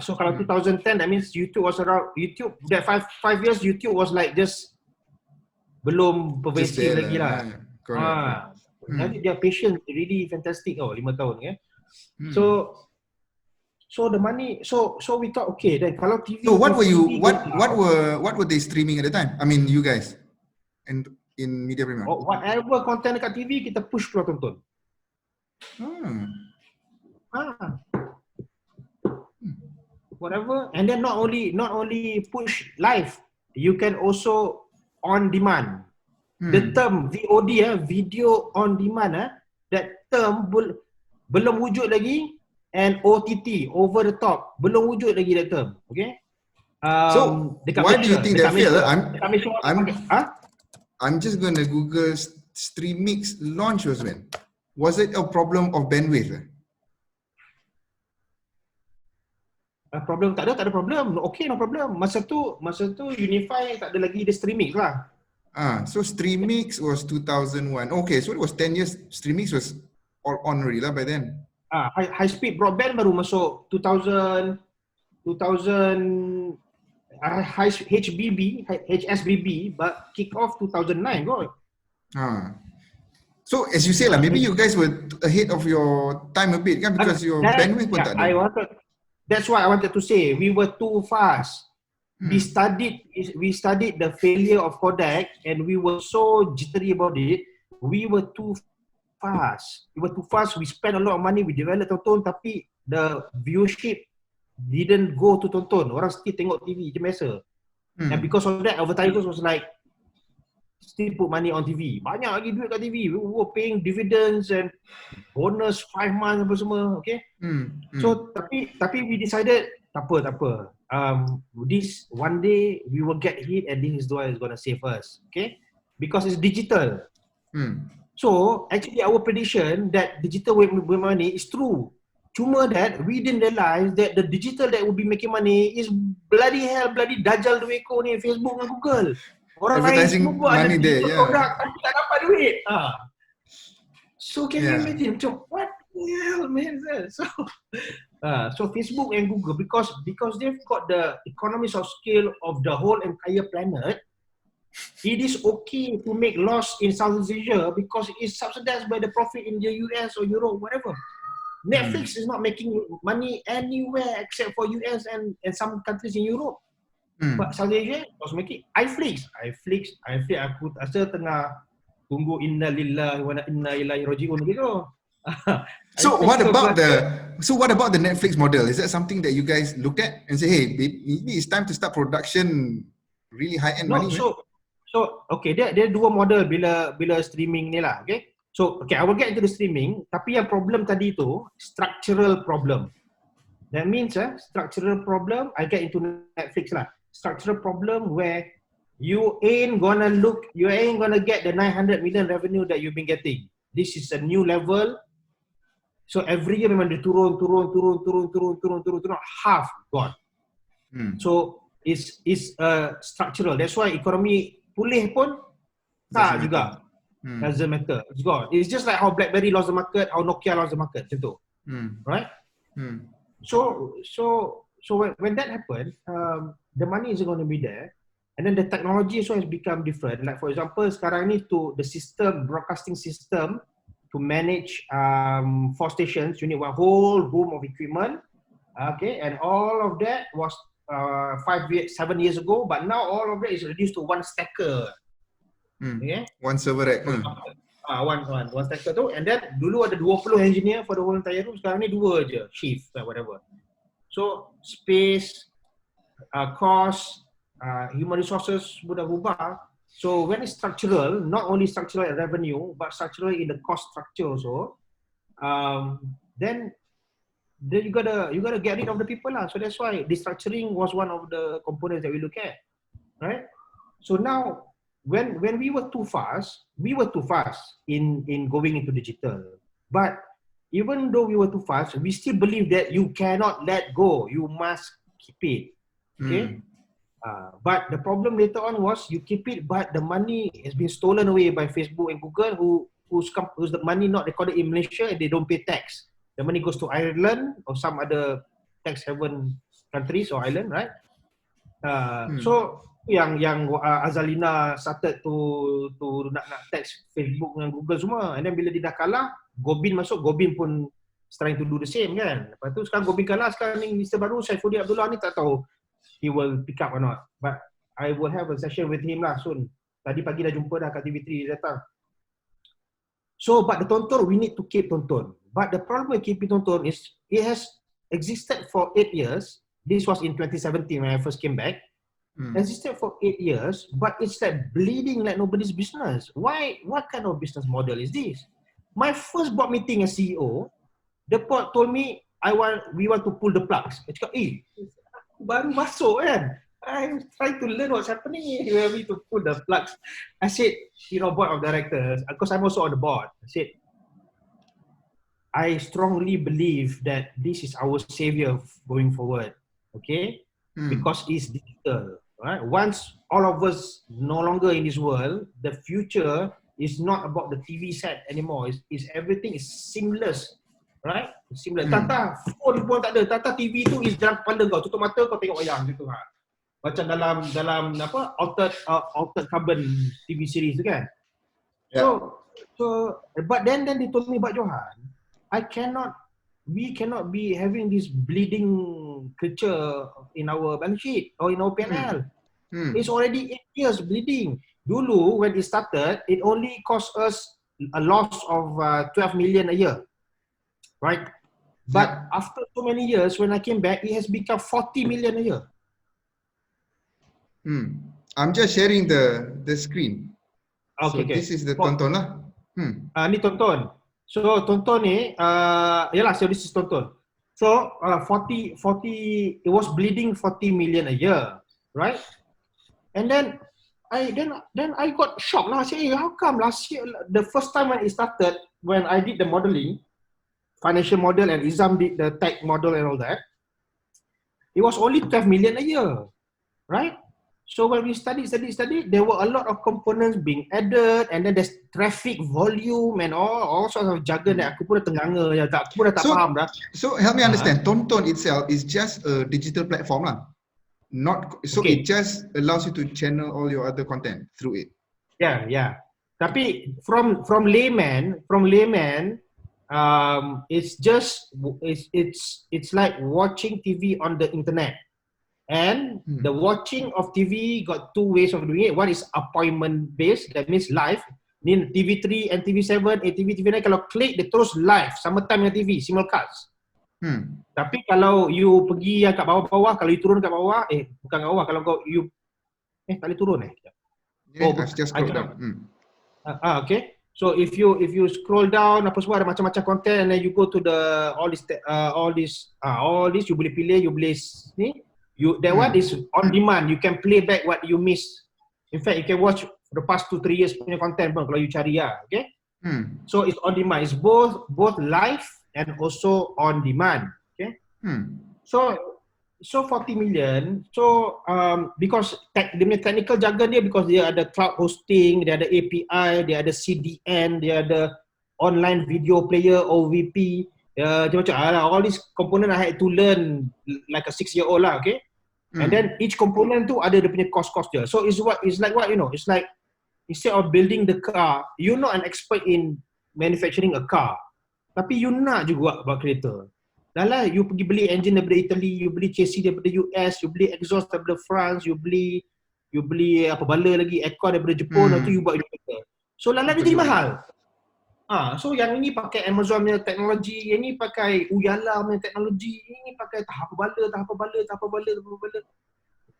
So kalau 2010, that means YouTube was around. YouTube that 5 years, YouTube was like just belum pervasive lagi lah. Nanti their patience really fantastic 5 tahun ya. So the money, so we thought, okay, then kalau TV. So what were they streaming at the time? I mean, you guys, and in Media Prima. Whatever content dekat TV kita push keluar tonton. Whatever, and then not only push live you can also on demand. The term VOD, video on demand, that term belum wujud lagi, and OTT, over the top, belum wujud lagi that term. Okay. So why do you think that failed? I'm just gonna Google Streamix launch was when? Was it a problem of bandwidth? Problem tak ada problem. Okay, no problem. Masa tu Unify tak ada lagi the Streamix lah. So Streamix was 2001. Okay, so it was 10 years. Streamix was all on already lah by then. High speed broadband baru masuk 2000 HSBB, but kick off 2009 kot. So as you say lah, maybe you guys were ahead of your time a bit kan, because your bandwidth pun tak ada. That's why I wanted to say we were too fast. We studied the failure of Kodak, and we were so jittery about it. We were too fast. We spent a lot of money. We developed tonton, tapi the viewership didn't go to tonton. Orang still tengok TV je biasa. And because of that, advertisers was like, still put money on TV. Banyak lagi duit kat TV. We were paying dividends and bonus 5 months apa semua. Okay. So tapi we decided tak apa. This one day we will get hit, and this is what is gonna save us. Okay. Because it's digital. So actually our prediction that digital will make money is true. Cuma that we didn't realize that the digital that will be making money is bloody dajal dua ekor ni, Facebook dan Google. Orang advertising lain semua money ada there, produk tapi tak dapat duit. So can you imagine macam what the hell man? So Facebook and Google, because they've got the economies of scale of the whole entire planet, it is okay to make loss in Southeast Asia because it's subsidized by the profit in the US or Europe, whatever. Netflix is not making money anywhere except for US and some countries in Europe. But South Asia was making iFlix. Aku rasa tengah tunggu inna lillahi wa inna ilaihi raji'un gitu. So what about the Netflix model? Is that something that you guys looked at and say, hey, maybe it's time to start production really high-end money? So okay, dia dua model bila streaming ni lah, okay? So, okay, I will get into the streaming, tapi yang problem tadi tu, structural problem. That means, structural problem, I get into Netflix lah. Structural problem where you ain't gonna get the 900 million revenue that you've been getting. This is a new level. So, every year memang dia turun, half gone. So, it's structural. That's why ekonomi pulih pun tak juga. Doesn't matter. It's gone. It's just like how BlackBerry lost the market, how Nokia lost the market, macam tu. Right? So when that happened, the money isn't going to be there, and then the technology also has become different. Like for example, sekarang ni the broadcasting system to manage 4 stations, you need one whole room of equipment. Okay, and all of that was 7 years ago, but now all of that is reduced to one stacker. Okay? One server rack. One stacker tu, and then dulu ada 20 engineer for the whole entire room, sekarang ni 2 je, shift or whatever. So space, cost, human resources sudah berubah. So when it's structural, not only structural in revenue, but structural in the cost structure also, then you gotta get rid of the people lah. So that's why restructuring was one of the components that we look at, right? So now, when we were too fast in going into digital. But even though we were too fast, we still believe that you cannot let go. You must keep it. Okay. But the problem later on was you keep it, but the money has been stolen away by Facebook and Google, whose the money not recorded in Malaysia, and they don't pay tax. The money goes to Ireland or some other tax haven countries or island, right? So yang Azalina started to nak tax Facebook dengan Google semua, and then bila dia dah kalah, Gobin masuk, Gobin pun trying to do the same kan. Lepas tu sekarang Gobin kalah, sekarang ni minister baru Saifuddin Abdullah ni tak tahu he will pick up or not, but I will have a session with him lah soon. Tadi pagi dah jumpa dah kat TV3 dia datang. So but the tonton, we need to keep tonton, but the problem with keeping tonton is it has existed for 8 years. This was in 2017 when I first came back. existed for 8 years, but it's like bleeding like nobody's business. Why? What kind of business model is this? My first board meeting as CEO, the board told me we want to pull the plugs. I cakap, baru masuk kan. I'm trying to learn what's happening. You want me to pull the plugs. I said, board of directors, because I'm also on the board. I said, I strongly believe that this is our savior going forward. Okay? Because it's digital. Right? Once all of us no longer in this world, the future is not about the TV set anymore. It's everything is seamless. Right? Seamless. Tata, phone pun tak ada. Tata TV tu is dalam kepala kau. Tutup mata kau tengok wayang gitu. Macam dalam apa altered carbon TV series tu kan. So but then they told me about Johan, we cannot be having this bleeding creature in our balance sheet or in our P&L. It's already 8 years bleeding. Dulu when it started, it only cost us a loss of 12 million a year, right? But after so many years, when I came back, it has become 40 million a year. I'm just sharing the screen. Okay, so this is the tonton lah. Ni tonton. So tonton ni, yalah, so this is tonton. So 40, it was bleeding 40 million a year, right? And then I got shocked lah. I said, how come last year, the first time when it started, when I did the modeling, financial model, and Izam did the tech model and all that, it was only 12 million a year, right? So when we studied, there were a lot of components being added, and then there's traffic volume and all sorts of jargon that aku pun dah tenganga, aku pun dah tak faham dah. So help me understand, Tonton itself is just a digital platform lah. It just allows you to channel all your other content through it. Yeah. Tapi from layman, it's like watching TV on the internet. And the watching of TV got two ways of doing it. One is appointment based, that means live. Ni TV3 and TV7, TV9 kalau klik dia terus live sama time dengan TV, simulcast. Tapi kalau you pergi yang kat bawah-bawah, kalau you turun kat bawah, bukan kat bawah, kalau you tak boleh turun I've just scrolled down. Okay. So if you scroll down apa semua ada macam-macam content, and then you go to the all this you boleh pilih, you boleh ni. That one is on demand. You can play back what you missed. In fact, you can watch the past 2-3 years punya content pun kalau you cari okay? So it's on demand. It's both live and also on demand. Okay? So 40 million. So because dia punya technical jargon dia, because dia ada cloud hosting, dia ada API, dia ada CDN, dia ada online video player OVP. Macam all these component I had to learn like a 6-year-old lah, okay? And then each component tu ada dia punya cost dia. So it's like what, it's like instead of building the car, you're not an expert in manufacturing a car, tapi you nak juga buat kereta. Dah lah, you pergi beli engine daripada Italy, you beli chassis daripada US, you beli exhaust daripada France, you beli apa bala lagi, aircon daripada Jepun, lepas tu you buat kereta. So lala dia jadi mahal. So yang ini pakai Amazon punya teknologi, yang ini pakai Uyala punya teknologi, ini pakai tak apa bala.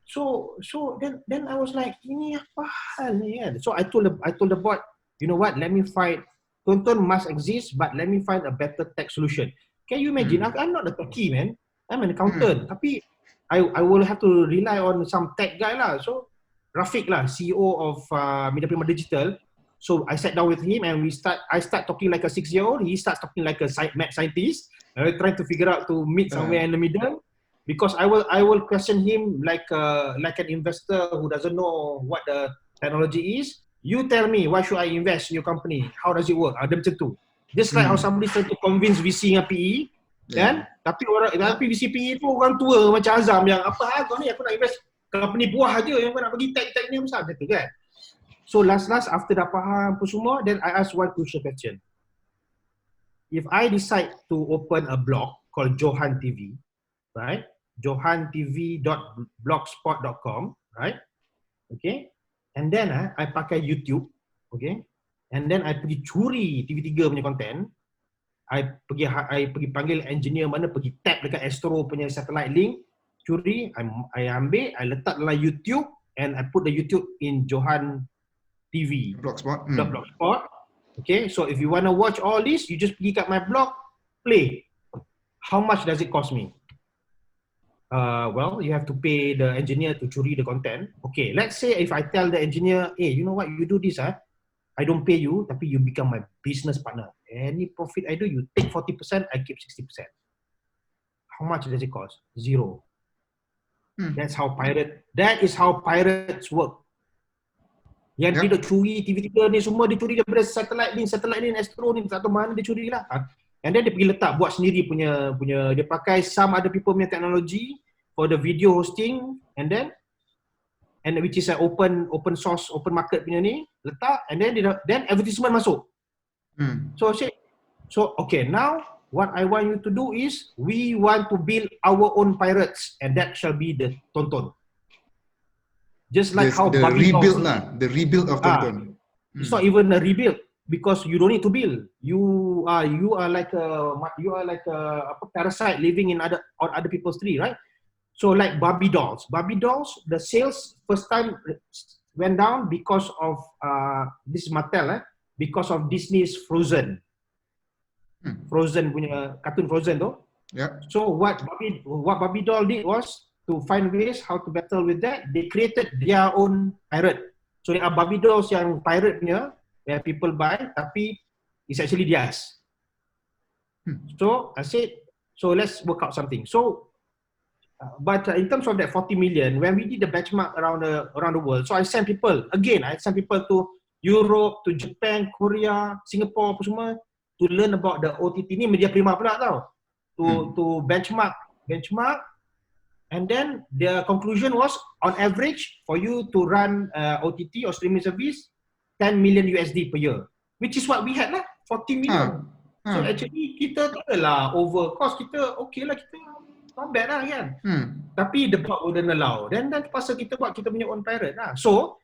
So then I was like, ini apa hal ni kan? So I told the board, you know what? Let me find, Tonton must exist, but let me find a better tech solution. Can you imagine? I'm not a techie, man. I'm an accountant. Tapi I will have to rely on some tech guy lah. So Rafiq lah, CEO of Media Prima Digital. So I sat down with him and I start talking like a 6-year-old. He starts talking like a mad scientist. Trying to figure out to meet somewhere in the middle. Because I will question him like an investor who doesn't know what the technology is. You tell me, why should I invest in your company? How does it work? Ada macam tu. Just like how somebody trying to convince VC dengan PE, kan? Tapi VC PE tu orang tua macam Azam yang apa kau ni, aku nak invest company buah aja yang kau nak bagi tech ni besar macam tu kan. So last after dah faham apa semua, then I ask one crucial question. If I decide to open a blog called Johan TV, right? johantv.blogspot.com, right? Okay? And then I pakai YouTube, okay? And then I pergi curi TV3 punya content. I pergi panggil engineer mana, pergi tap dekat Astro punya satellite link. curi, I ambil, I letak dalam YouTube and I put the YouTube in Johan TV. Blogspot. Blogspot. Okay, so if you want to watch all this, you just pergi kat my blog, play. How much does it cost me? Well, you have to pay the engineer to curi the content. Okay, let's say if I tell the engineer, hey, you know what, you do this, I don't pay you, tapi you become my business partner. Any profit I do, you take 40%, I keep 60%. How much does it cost? Zero. That is how pirates work. Yang dia duk curi TV-TV ni semua, dia curi daripada satellite ni, Astro ni, tak tahu mana dia curi lah. And then dia pergi letak, buat sendiri punya dia pakai some other people punya technology for the video hosting, and which is a open source, open market punya ni, letak, and then advertisement masuk. So okay, now what I want you to do is, we want to build our own pirates, and that shall be the Tonton. Just like how the rebuild the rebuild of Tonton. It's not even a rebuild, because you don't need to build. You are like a parasite living on other people's tree, right? So like Barbie dolls, the sales first time went down because of this Mattel, because of Disney's Frozen. Frozen punya cartoon Frozen tu. Yeah. So what Barbie doll did was to find ways how to battle with that. They created their own pirate. So there are Barbie dolls yang pirate punya, where people buy, tapi it's actually theirs. So I said, so let's work out something. So, but in terms of that 40 million, when we did the benchmark around the world, so I sent people to Europe, to Japan, Korea, Singapore, apa semua, to learn about the OTT ni, media prima pula tau, to benchmark, and then the conclusion was, on average, for you to run OTT or streaming service, 10 million USD per year, which is what we had lah, 40 million. So actually kita tak adalah over cost, kita okay lah, kita not bad lah kan. Tapi the board wouldn't allow. Then terpaksa kita buat kita punya own pirate lah. So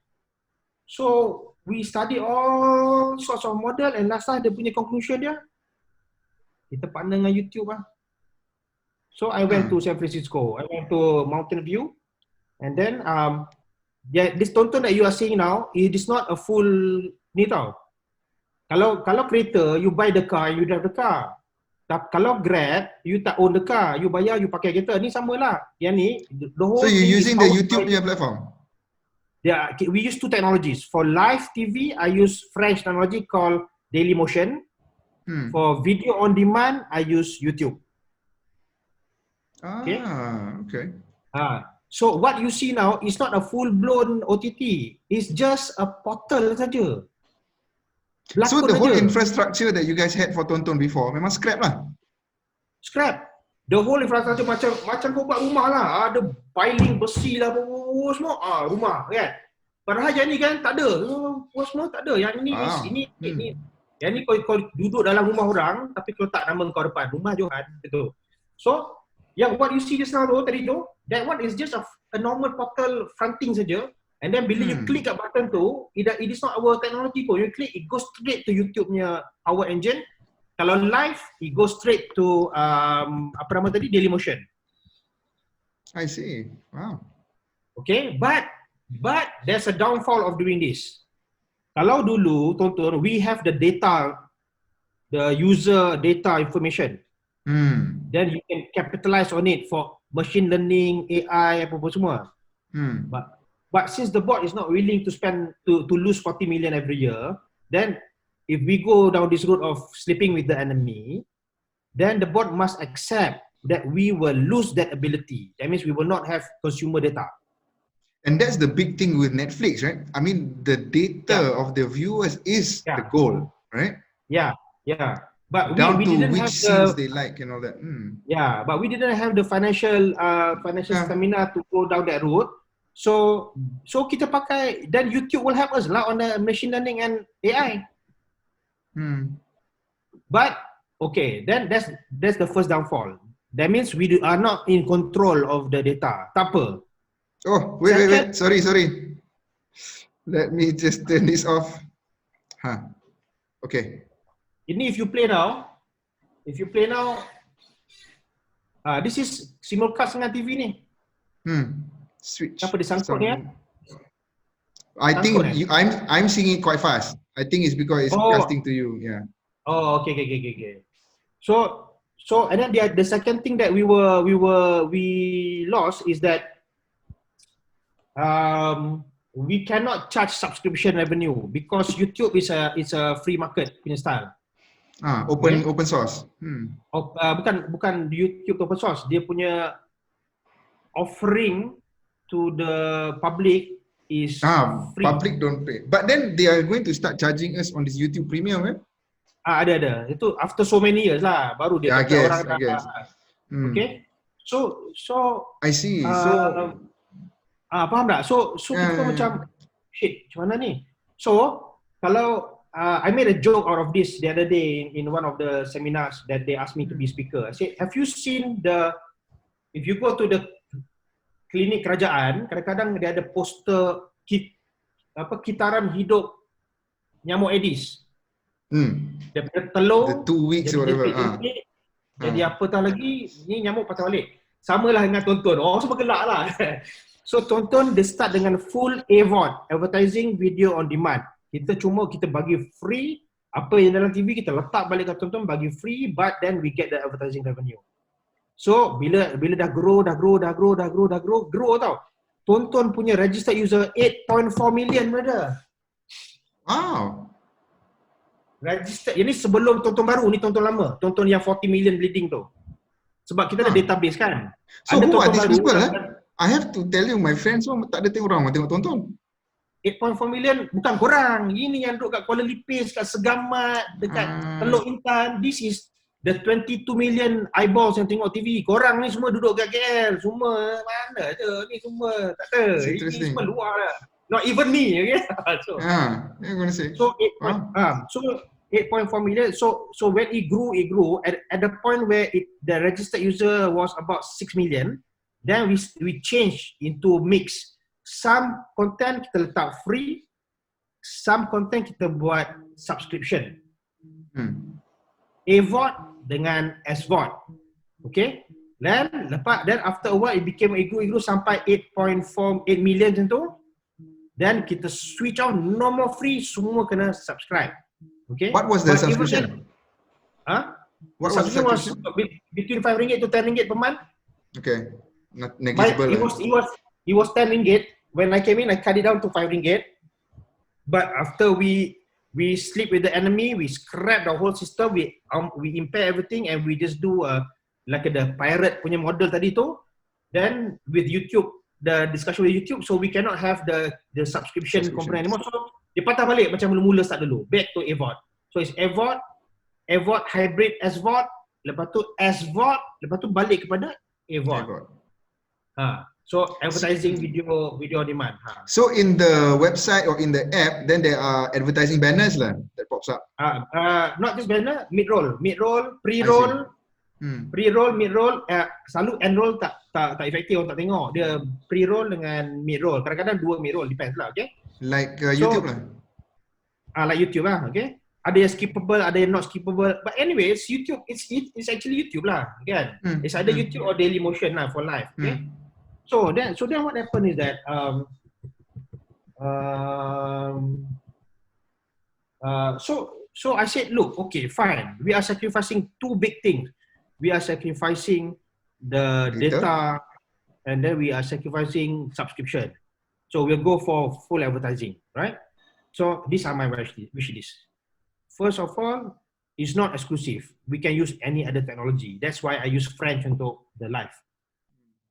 we study all sorts of model, and last time dia punya conclusion dia, kita partner dengan YouTube lah. So I went to San Francisco, I went to Mountain View, and then this Tonton that you are seeing now, it is not a full ni tau. Kalau kereta, you buy the car, you drive the car. Kalau Grab, you tak own the car, you bayar, you pakai kereta. Ni sama lah. Yang ni, the whole. So you using the YouTube punya platform? Yeah, we use two technologies. For live TV, I use French technology called Dailymotion. For video on demand, I use YouTube. Okay. So what you see now is not a full-blown OTT. It's just a portal saja. So the whole infrastructure that you guys had for Tonton before memang scrap lah. Scrap. The whole infrastructure macam kau buat rumah lah. Ada piling besi lah semua. Rumah kan. Padahal yang ni kan tak ada. Semua tak ada. Yang ini yang ni kau duduk dalam rumah orang, tapi kau tak nama kau depan. Rumah Johan gitu. So yang what you see just now tadi tu, that one is just a normal portal fronting saja. And then bila you click kat button tu, it is not our technology pun. You click, it goes straight to YouTube punya power engine. Kalau live, it goes straight to apa nama tadi, Dailymotion. I see. Wow. Okay, but there's a downfall of doing this. Kalau dulu, Tonton, we have the data, the user data information. Then you can capitalize on it for machine learning, AI, apa-apa semua. But since the board is not willing to spend to lose 40 million every year, then if we go down this route of sleeping with the enemy, then the board must accept that we will lose that ability. That means we will not have consumer data. And that's the big thing with Netflix, right? I mean, the data of the viewers is the goal, right? Yeah. But down we to didn't which have scenes they like and all that. Yeah, but we didn't have the financial stamina to go down that route. So kita pakai, then YouTube will help us lah on the machine learning and AI. But okay, then that's the first downfall. That means we are not in control of the data. Tak apa. Oh, wait. Sorry. Let me just turn this off. Okay. Ini if you play now, this is simulcast dengan TV ni. Switch. Kenapa dia sangkut ni? I think Sangkut, I'm singing quite fast. I think it's because it's casting to you. Yeah. Oh, okay. So and then the second thing that we lost is that we cannot charge subscription revenue because YouTube is a free market punya style. Open source. Bukan YouTube open source. Dia punya offering to the public is free. Public don't pay. But then they are going to start charging us on this YouTube Premium, eh? Ada. Itu after so many years lah baru dia I guess. Okay. So I see. faham tak? So kita macam shit, macam mana ni? So kalau I made a joke out of this the other day in one of the seminars that they asked me to be speaker. I said, have you seen if you go to the klinik kerajaan, kadang-kadang dia ada poster kitaran hidup nyamuk Aedes. Daripada telur, the 2 weeks or whatever. Jadi apatah lagi, ni nyamuk patah balik. Samalah dengan tonton. Semua gelak lah. So tonton dia start dengan full AVOD, advertising video on demand. Kita bagi free, apa yang dalam TV kita letak balik kat tonton, bagi free, but then we get the advertising revenue. So bila dah grow tau. Tonton punya registered user 8.4 million brother. Wow. Registered. Ini sebelum tonton baru, ni tonton lama. Tonton yang 40 million bleeding tu. Sebab kita ada database kan. So ada who are tonton these baru, people? I have to tell you, my friends semua tak ada tengok orang, tengok tonton. 8.4 million bukan korang. Ini yang duduk kat Kuala Lipis, kat Segamat, dekat Teluk Intan. This is the 22 million eyeballs yang tengok TV. Korang ni semua duduk kat KL. Semua mana je. Ni semua tak ada. Ini semua luar lah. Not even me, okay? You're gonna say. So 8.4 million. So when it grew at the point where the registered user was about 6 million, then we change into mix. Some content kita letak free, some content kita buat subscription. AVOD dengan SVOD. Okay? Then after a while it became it grew sampai 8 million macam tu. Then kita switch on, no more free, semua kena subscribe. Okay? What was the subscription? What was the subscription? Between RM5 to RM10 per month. Okay. Not negligible. It was RM10. When I came in, I cut it down to RM5. But after we sleep with the enemy, we scrap the whole system, we impair everything, and we just do like the pirate punya model tadi tu. Then with YouTube, the discussion with YouTube, so we cannot have the subscription component anymore. So dia patah balik macam mula-mula start dulu. Back to AVOD. So it's AVOD hybrid SVOD, lepas tu SVOD, lepas tu balik kepada AVOD. So advertising video on demand. So in the website or in the app, then there are advertising banners lah that pops up. Not just banner, mid-roll, pre-roll, mid-roll. Selalu end-roll tak efektif, orang tak tengok. Dia pre-roll dengan mid-roll. Kadang-kadang dua mid-roll, depends lah, okay? Like YouTube lah. Like YouTube lah, okay? Ada yang skippable, ada yang not skippable. But anyways, YouTube, it's actually YouTube lah, kan? It's either YouTube or Dailymotion lah for live, okay? So then what happened is that so I said, look, okay, fine. We are sacrificing two big things. We are sacrificing the data, and then we are sacrificing subscription. So we'll go for full advertising, right? So these are my wish list. First of all, it's not exclusive. We can use any other technology. That's why I use French untuk the live.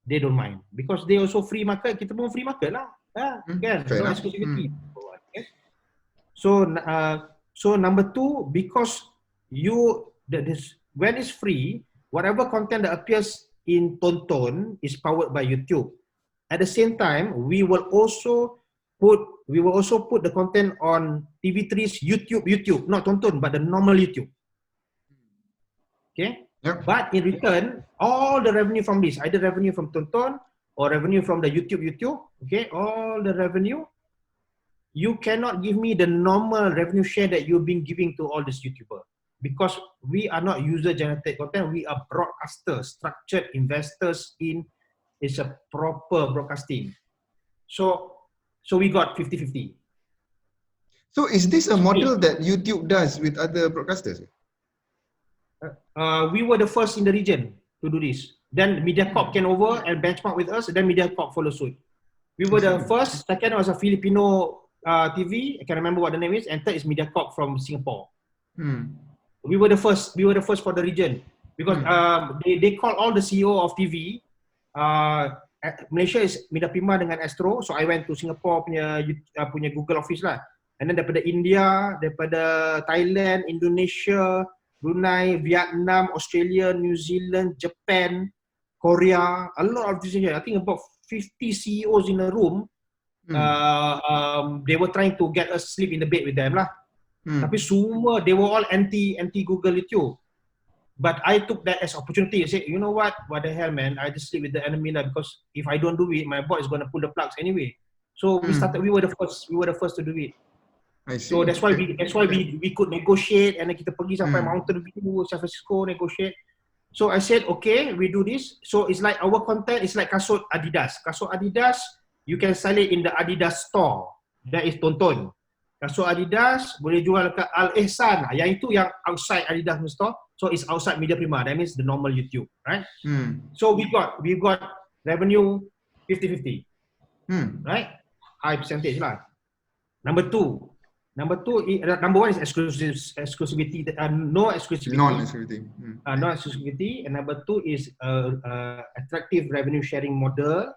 They don't mind because they also free market. Kita pun free market lah, kan? No exclusivity. Okay. So number two, because when it's free, whatever content that appears in Tonton is powered by YouTube. At the same time, we will also put the content on TV3's YouTube, not Tonton, but the normal YouTube. Okay. Yep. But in return, all the revenue from this, either revenue from Tonton or revenue from the YouTube, okay, all the revenue, you cannot give me the normal revenue share that you've been giving to all these YouTubers. Because we are not user-generated content, we are broadcasters, structured investors in is a proper broadcasting. So we got 50-50. So is this a model that YouTube does with other broadcasters? We were the first in the region to do this. Then MediaCorp came over and benchmark with us. Then MediaCorp followed suit. We were the first. Second was a Filipino TV. I can't remember what the name is. And third is MediaCorp from Singapore. We were the first. We were the first for the region because they call all the CEO of TV. Malaysia is Media Prima dengan Astro. So I went to Singapore punya Google office lah. And then daripada India, daripada Thailand, Indonesia, Brunei, Vietnam, Australia, New Zealand, Japan, Korea, a lot of decisions. I think about 50 CEOs in a room. They were trying to get us sleep in the bed with them lah. Tapi semua, they were all anti Google YouTube. But I took that as opportunity. I said, you know what the hell, man? I just sleep with the enemy lah, because if I don't do it, my boss is gonna pull the plugs anyway. So we were the first. We were the first to do it. I see. So that's why we could negotiate, and then kita pergi sampai Mountain View, San Francisco, negotiate. So I said, okay, we do this. So it's like our content is like kasut Adidas. Kasut Adidas, you can sell it in the Adidas store. That is Tonton. Kasut Adidas boleh jual ke Al Ihsan. Yang itu yang outside Adidas store. So it's outside Media Prima. That means the normal YouTube, right? So we got revenue 50-50, right? High percentage lah. Number one is exclusivity. No exclusivity. Non-exclusivity. Non-exclusivity. And number two is attractive revenue sharing model.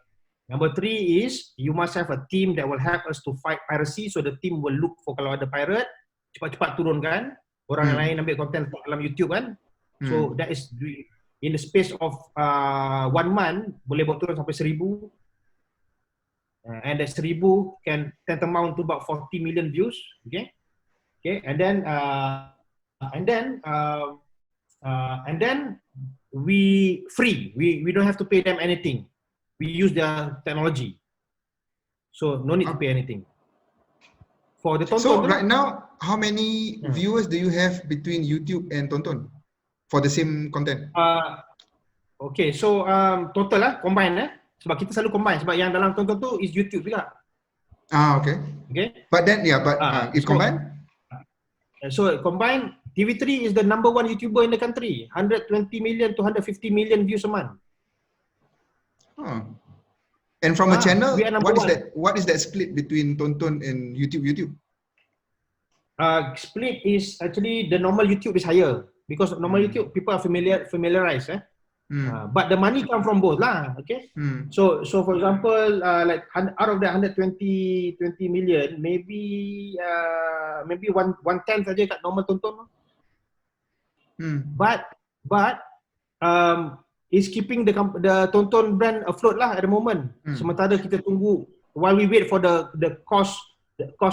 Number three is you must have a team that will help us to fight piracy. So the team will look for kalau ada pirate, cepat-cepat turunkan. Orang lain ambil konten dalam YouTube kan. So that is in the space of 1 month boleh buat turun sampai 1,000. And that 1,000 can amount to about 40 million views. Okay, and then we free. We don't have to pay them anything. We use their technology, so no need to pay anything. For the Tonton. So right now, how many viewers do you have between YouTube and Tonton for the same content? Okay, so total combine sebab kita selalu combine sebab yang dalam Tonton tu is YouTube juga. Okay. But then if combined? So combined, TV3 is the number 1 YouTuber in the country. 120 million to 150 million views a month. And from a channel, what is that split between Tonton and YouTube? Split is actually the normal YouTube is higher because normal YouTube people are familiarized. But the money come from both lah. Okay. So for example, like out of the 120 million, maybe 1/10 saja kat normal Tonton. But is keeping the Tonton brand afloat lah at the moment. Sementara kita tunggu while we wait for the cost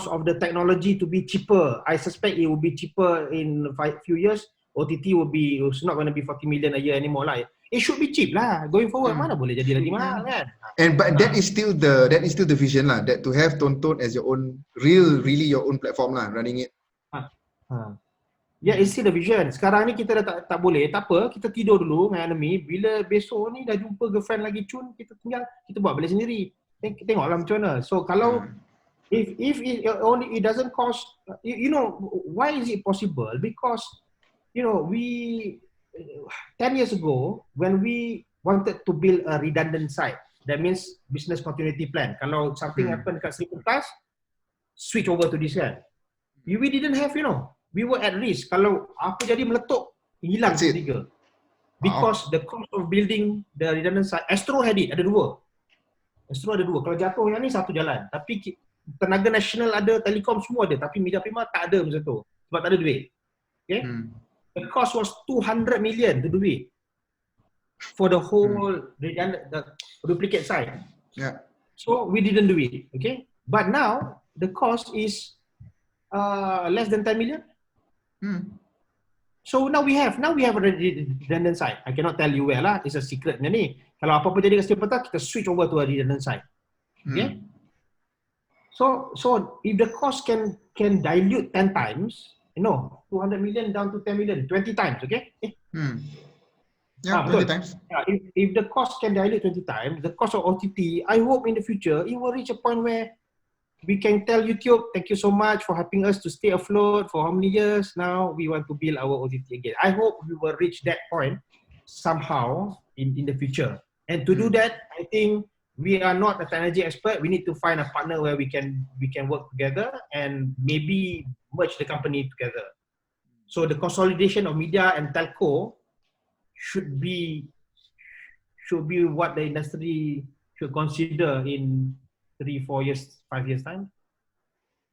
of the technology to be cheaper. I suspect it will be cheaper in few years. OTT it's not going to be 40 million a year anymore lah. It should be cheap lah. Going forward, mana boleh jadi lagi mahal kan? But that is still the vision lah. That to have Tonton as your own really your own platform lah, running it. Yeah, it's still the vision. Sekarang ni kita dah tak boleh. Tak apa, kita tidur dulu dengan enemy. Bila besok ni dah jumpa girlfriend lagi cun, kita buat balik sendiri. Tengoklah macam mana. So kalau if it doesn't cost, why is it possible? Because we 10 years ago when we wanted to build a redundant site, that means business continuity plan. Kalau something happen dekat Sri Lanka, switch over to this kan. We didn't have, we were at risk. Kalau apa jadi meletup, hilang tiga. Because the cost of building the redundant site, Astro had it, ada dua. Kalau jatuh yang ni satu jalan. Tapi tenaga nasional ada, telekom semua ada. Tapi Media Prima tak ada macam tu. Sebab tak ada duit. Okay? The cost was 200 million to do it for the whole the duplicate site. Yeah. So we didn't do it. Okay. But now the cost is less than 10 million. So now we have a redundant site. I cannot tell you where lah. It's a secret ni. Kalau apa-apa jadi kat Sri Lanka, kita switch over to a redundant site. Okay. So if the cost can dilute 10 times. 200 million down to 10 million, 20 times, okay? Yeah, 20 times. Yeah, if the cost can dilute 20 times, the cost of OTT, I hope in the future it will reach a point where we can tell YouTube, thank you so much for helping us to stay afloat for how many years. Now we want to build our OTT again. I hope we will reach that point somehow in the future. And to do that, I think we are not a technology expert. We need to find a partner where we can work together and maybe merge the company together. So the consolidation of media and telco should be what the industry should consider in 3, 4 years, 5 years time.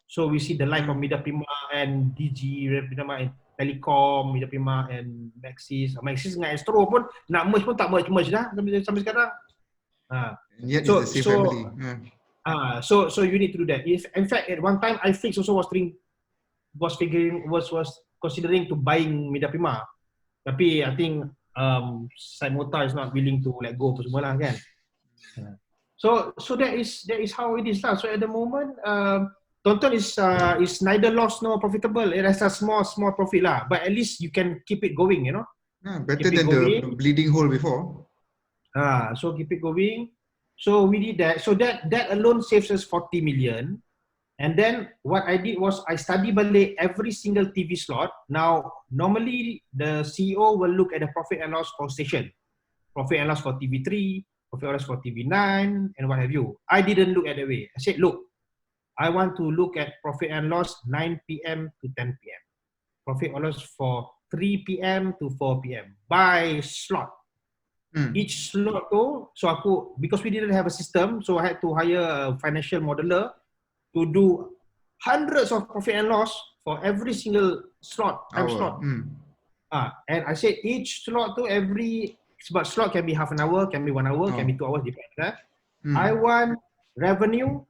So we see the like of Media Prima and DG, Media Prima and Telecom, Media Prima and Maxis dengan Astro pun nak merge pun tak merge dah sampai sekarang. Yet it's the same family. So you need to do that. If in fact at one time iFlix also was considering to buying Media Prima. Tapi I think Syed Mota is not willing to let go apa semua lah kan. So that is how it is lah. So at the moment Tonton is neither lost nor profitable. It has a small profit lah, but at least you can keep it going, you know. Better than the bleeding hole before. So keep it going. So we did that. So that alone saves us 40 million. And then what I did was I study balik every single TV slot. Now, normally the CEO will look at the profit and loss for station. Profit and loss for TV3, profit and loss for TV9, and what have you. I didn't look at that way. I said, look, I want to look at profit and loss 9 p.m. to 10 p.m. Profit and loss for 3 p.m. to 4 p.m. by slot. Each slot tu, because we didn't have a system, so I had to hire a financial modeler to do hundreds of profit and loss for every single slot, time slot. And I said each slot to but slot can be half an hour, can be 1 hour, can be 2 hours, depends. I want revenue,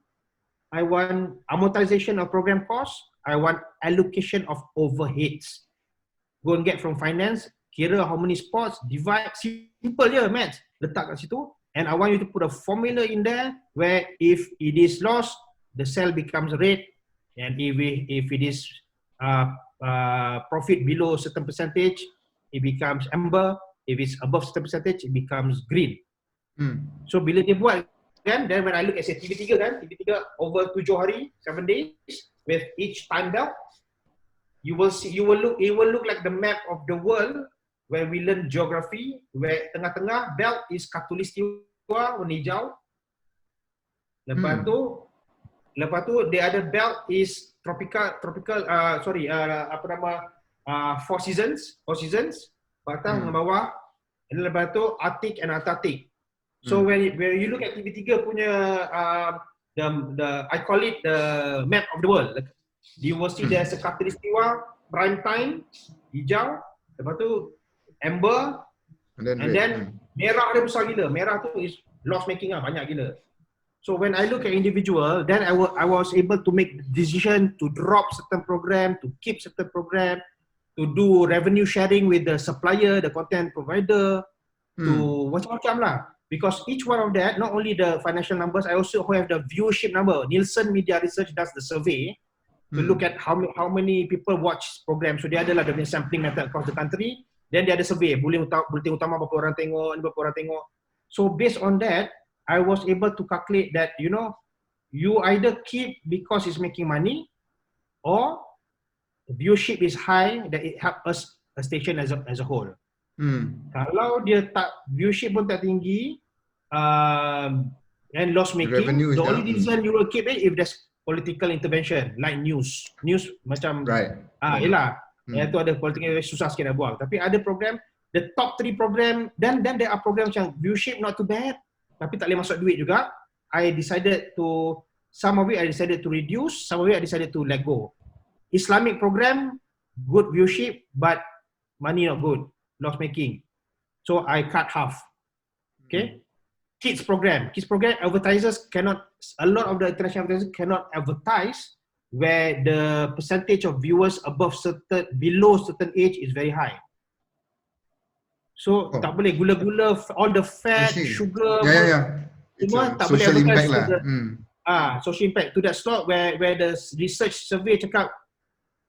I want amortization of program costs, I want allocation of overheads. Go and get from finance, kira how many spots, divide, simple je maths, letak kat situ. And I want you to put a formula in there where if it is lost, the cell becomes red, and if it is profit below a certain percentage, it becomes amber. If it's above certain percentage, it becomes green. So bila dia buat kan, then when I look at say TV3 kan, TV3 over 7 hari, 7 days with each time belt, it will look like the map of the world where we learn geography, where tengah-tengah belt is Khatulistiwa warna hijau. Lepas tu the other belt is four seasons batang dengan bawah, and lepas tu Arctic and Antarctic. So when you look at TV3 punya I call it the map of the world. You will see there's a Khatulistiwa, prime time hijau, lepas tu amber, and then merah dia besar gila. Merah tu is loss making lah, banyak gila. So when I look at individual, then I was able to make the decision to drop certain program, to keep certain program, to do revenue sharing with the supplier, the content provider, to macam-macam lah. Because each one of that, not only the financial numbers, I also have the viewership number. Nielsen Media Research does the survey to look at how many people watch program. So dia adalah the sampling method across the country. Then dia ada survey, bulletin utama berapa orang tengok, berapa orang tengok. So based on that, I was able to calculate that, you know, you either keep because it's making money, or viewership is high that it help us a station as a whole. Kalau dia tak viewership pun tak tinggi, and loss making, the only reason you will keep it if there's political intervention, like news macam yelah, itu ada political susah sikit nak buang. Tapi ada program, the top 3 program, then there are program macam viewership not too bad, tapi tak boleh masuk duit juga. Some of it I decided to reduce, some of it I decided to let go. Islamic program, good viewership, but money not good, loss making. So I cut half. Okay. Kids program, advertisers cannot, a lot of the international advertisers cannot advertise where the percentage of viewers below certain age is very high. So tak boleh gula-gula, all the fat, sugar, semua tak boleh advertise lah. Social impact to that slot where the research survey cakap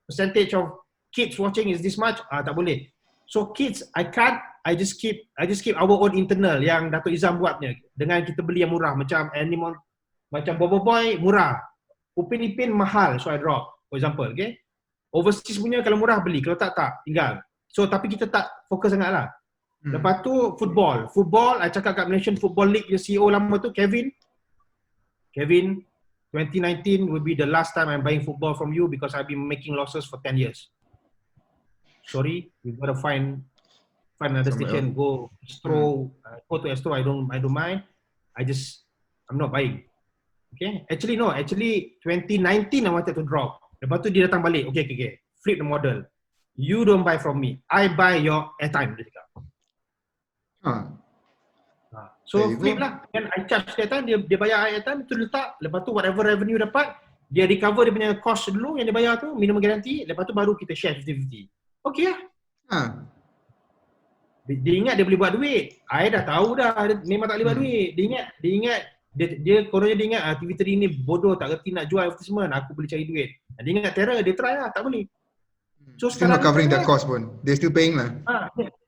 percentage of kids watching is this much, tak boleh. So kids I cut, I just keep our own internal yang Dato' Izam buatnya dengan kita beli yang murah macam animal, macam Boboiboy murah, Upin Ipin mahal, so I drop for example, okay. Overseas punya kalau murah beli, kalau tak tinggal. So tapi kita tak fokus sangat lah. Lepas tu football, I cakap kat Malaysian Football League punya CEO lama tu Kevin, 2019 will be the last time I'm buying football from you because I've been making losses for 10 years. Sorry, you gotta find another station. Go to Astro. I don't mind. I'm not buying. Okay. Actually 2019 I wanted to drop. Lepas tu dia datang balik. Okay. Flip the model. You don't buy from me. I buy your airtime. Dia cakap. So flip lah. Then I charge that time, dia bayar airtime, tu letak. Lepas tu whatever revenue dapat, dia recover dia punya cost dulu yang dia bayar tu, minimum guarantee. Lepas tu baru kita share 50-50. Okay lah. Dia ingat dia boleh buat duit. I dah tahu dah, dia memang tak boleh buat duit. Dia kononnya dia ingat TV3 ni bodoh, tak reti nak jual advertisement, aku boleh cari duit. Dia ingat terror, dia try lah, tak boleh. So still not covering that cost pun. They're still paying lah.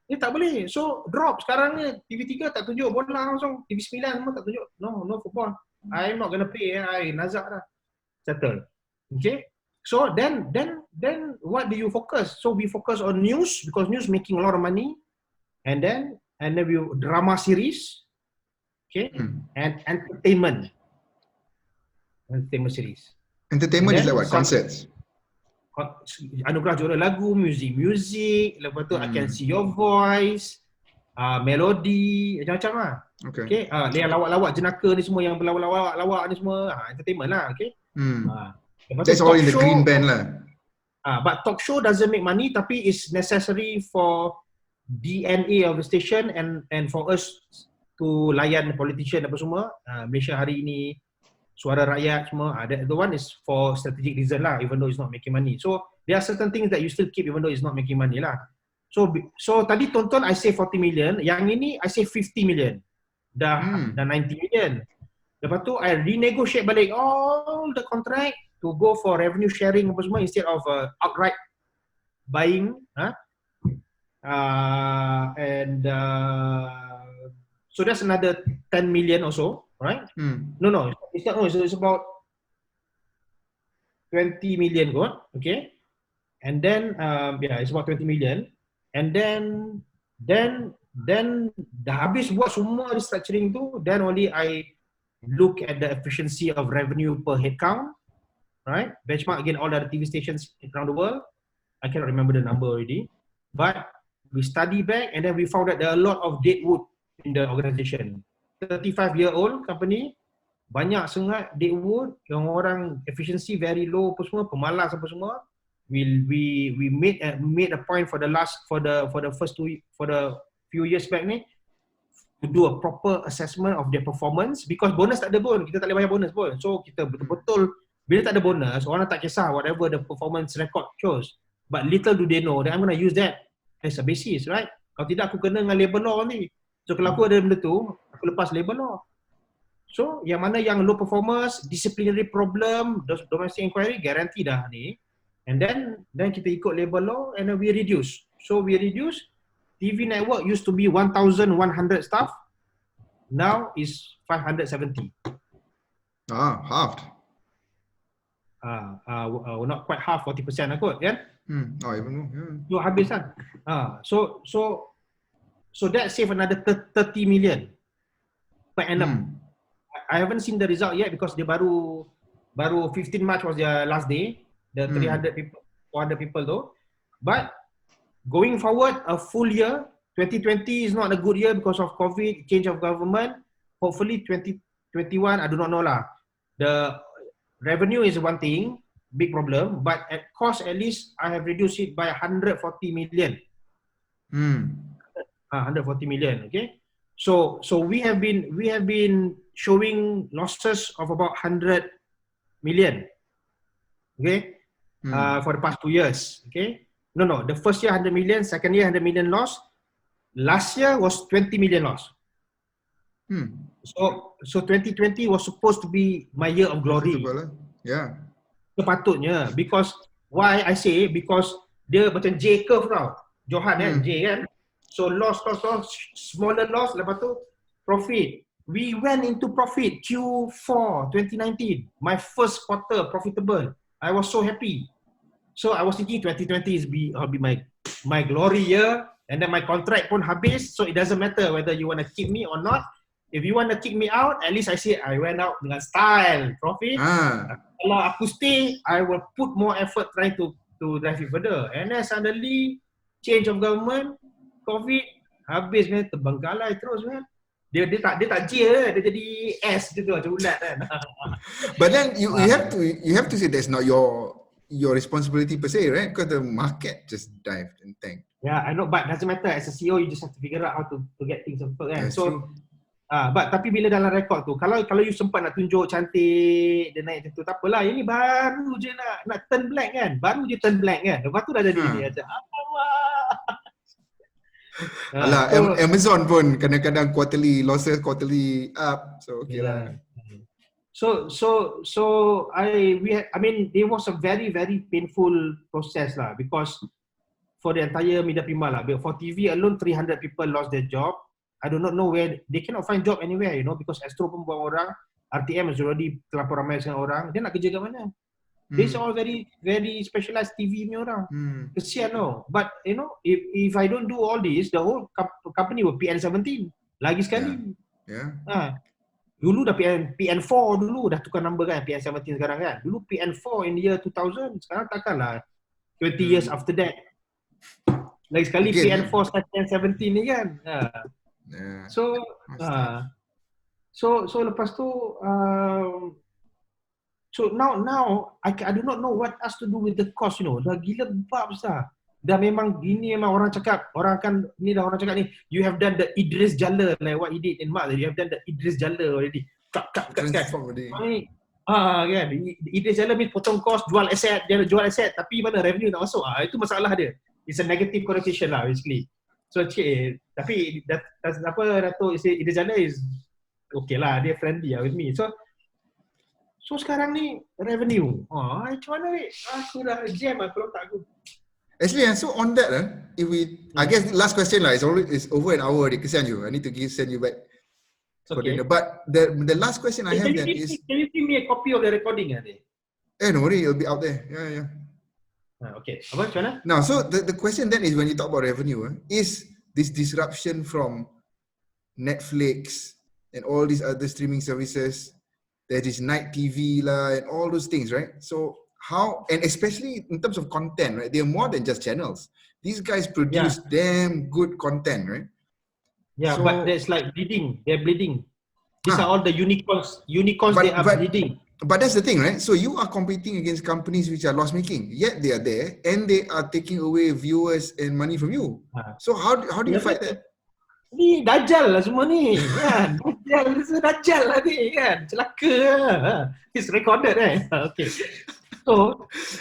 Dia tak boleh. So drop sekarang ni TV3 tak tunjuk bola langsung, TV9 semua tak tunjuk. No football. I'm not gonna pay. I nazak dah. Settle. Okay. So then what do you focus? So we focus on news because news making a lot of money, and then we drama series, okay, and entertainment series. Entertainment is like what? Concerts. Anugerah juara lagu, music, lepas tu I Can See Your Voice, melodi, macam-macam lah. Okay. Yang lawak-lawak jenaka ni semua, yang berlawak-lawak ni semua, entertainment lah, okay. That's all in the green band lah. But talk show doesn't make money, tapi it's necessary for DNA of the station and for us to layan politician apa semua. Malaysia hari ini, suara rakyat semua, the one is for strategic reason lah, even though it's not making money. So there are certain things that you still keep even though it's not making money lah. So tadi tonton I say 40 million, yang ini I say 50 million. Dah 90 million. Lepas tu I renegotiate balik all the contract to go for revenue sharing apa semua instead of outright buying. So that's another 10 million also. Right? No. It's not. It's about 20 million kot. Okay. And then it's about 20 million. And then dah habis buat semua restructuring tu, then only I look at the efficiency of revenue per head count. Right? Benchmark again all the TV stations around the world. I cannot remember the number already. But we study back and then we found that there are a lot of dead wood in the organization. 35-year-old company, banyak sangat deadwood, yang orang efficiency very low apa semua, pemalas apa semua. We made a point for the few years back ni to do a proper assessment of their performance because bonus tak ada pun, kita tak boleh bayar bonus pun. So kita betul-betul bila tak ada bonus, orang tak kisah whatever the performance record shows. But little do they know that I'm gonna use that as a basis, right? Kalau tidak aku kena dengan labor law ni. So kalau aku ada benda tu, aku lepas labor law. So yang mana yang low performance, disciplinary problem, domestic inquiry, guarantee dah ni. And then kita ikut labor law and then we reduce. So we reduce, TV network used to be 1,100 staff, now is 570. Halved. Not quite half, 40% lah kot, kan? Even more. Yeah. So habis kan? So that save another 30 million per annum. I haven't seen the result yet because dia baru 15 March was their last day, the 300 people, 400 people though. But going forward, a full year, 2020 is not a good year because of COVID, change of government. Hopefully 2021, I do not know lah. The revenue is one thing, big problem, but at cost at least I have reduced it by 140 million. 140 million, okay? So we have been showing losses of about 100 million, okay? For the past 2 years, okay? No, the first year 100 million, second year 100 million loss. Last year was 20 million loss. So 2020 was supposed to be my year of glory. Yeah. Sepatutnya, because why I say, because dia macam J curve tau. Johan kan, J kan? So loss, smaller loss, lepas tu profit. We went into profit Q4 2019. My first quarter profitable. I was so happy. So I was thinking 2020 will be my glory year, and then my contract pun habis, so it doesn't matter whether you want to keep me or not. If you want to kick me out, at least I say I went out dengan style, profit. Kalau aku stay, I will put more effort trying to drive it further. And then suddenly change of government, COVID, habis man, terbengkalai terus man. Dia tak J, dia jadi S gitu macam ulat kan. But then you have to say that's not your responsibility per se, right? Because the market just dived and tanked. Yeah, I know, but doesn't matter. As a CEO, you just have to figure out how to get things up kan. That's So true. but tapi bila dalam rekod tu, kalau you sempat nak tunjuk cantik, dia naik macam tu, tak apalah. Ini baru je nak turn black kan. Baru je turn black kan. Lepas tu dah jadi ni macam Alah, so, Amazon pun kadang-kadang quarterly losses, quarterly up. So okay lah. So I mean it was a very painful process lah, because for the entire media prima lah. For TV alone 300 people lost their job. I do not know where they cannot find job anywhere, you know, because Astro pun buang orang, RTM is already terlampau ramai dengan orang, dia nak kerja kat mana? These are all very specialized TV punya orang. Kesian no. But you know, if I don't do all this, the whole company will PN17 lagi sekali. Yeah. Dulu dah PN4 dulu dah tukar number kan, PN17 sekarang kan. Dulu PN4 in the year 2000, sekarang takkanlah 20 years after that. Lagi sekali again, PN4 start PN17 ni kan. Yeah. So lepas tu so now I do not know what else to do with the cost, you know. Dah gila babs dah. Dah memang gini, memang orang cakap ni, you have done the Idris Jalla like what he did in March. You have done the Idris Jalla already. Cut. Kan. Idris Jalla means potong cost, jual aset tapi mana revenue tak masuk. Itu masalah dia. It's a negative connotation lah basically. So tapi Dato' Idris Jalla is okay lah, dia friendly lah with me. So sekarang ni revenue. Macam mana ni? Aku dah jam kalau tak aku. Actually, so on that, I guess last question lah. It's over an hour. Kesian you. I need to send you back. Okay. But the last question I have then is. Can you give me a copy of the recording? No worry, it'll be out there. Yeah. Okay. Apa macam mana? Now, so the question then is when you talk about revenue, is this disruption from Netflix and all these other streaming services, there is night TV lah and all those things, right? So how, and especially in terms of content, right? They're more than just channels. These guys produce damn good content, right? Yeah, so, but there's like bleeding. They're bleeding. These are all the unicorns. They are bleeding. But that's the thing, right? So you are competing against companies which are loss-making, yet they are there and they are taking away viewers and money from you. So how do you fight that? Ni dajjal lah semua ni kan. Dajjal lah ni kan. Celaka lah. It's recorded Okay.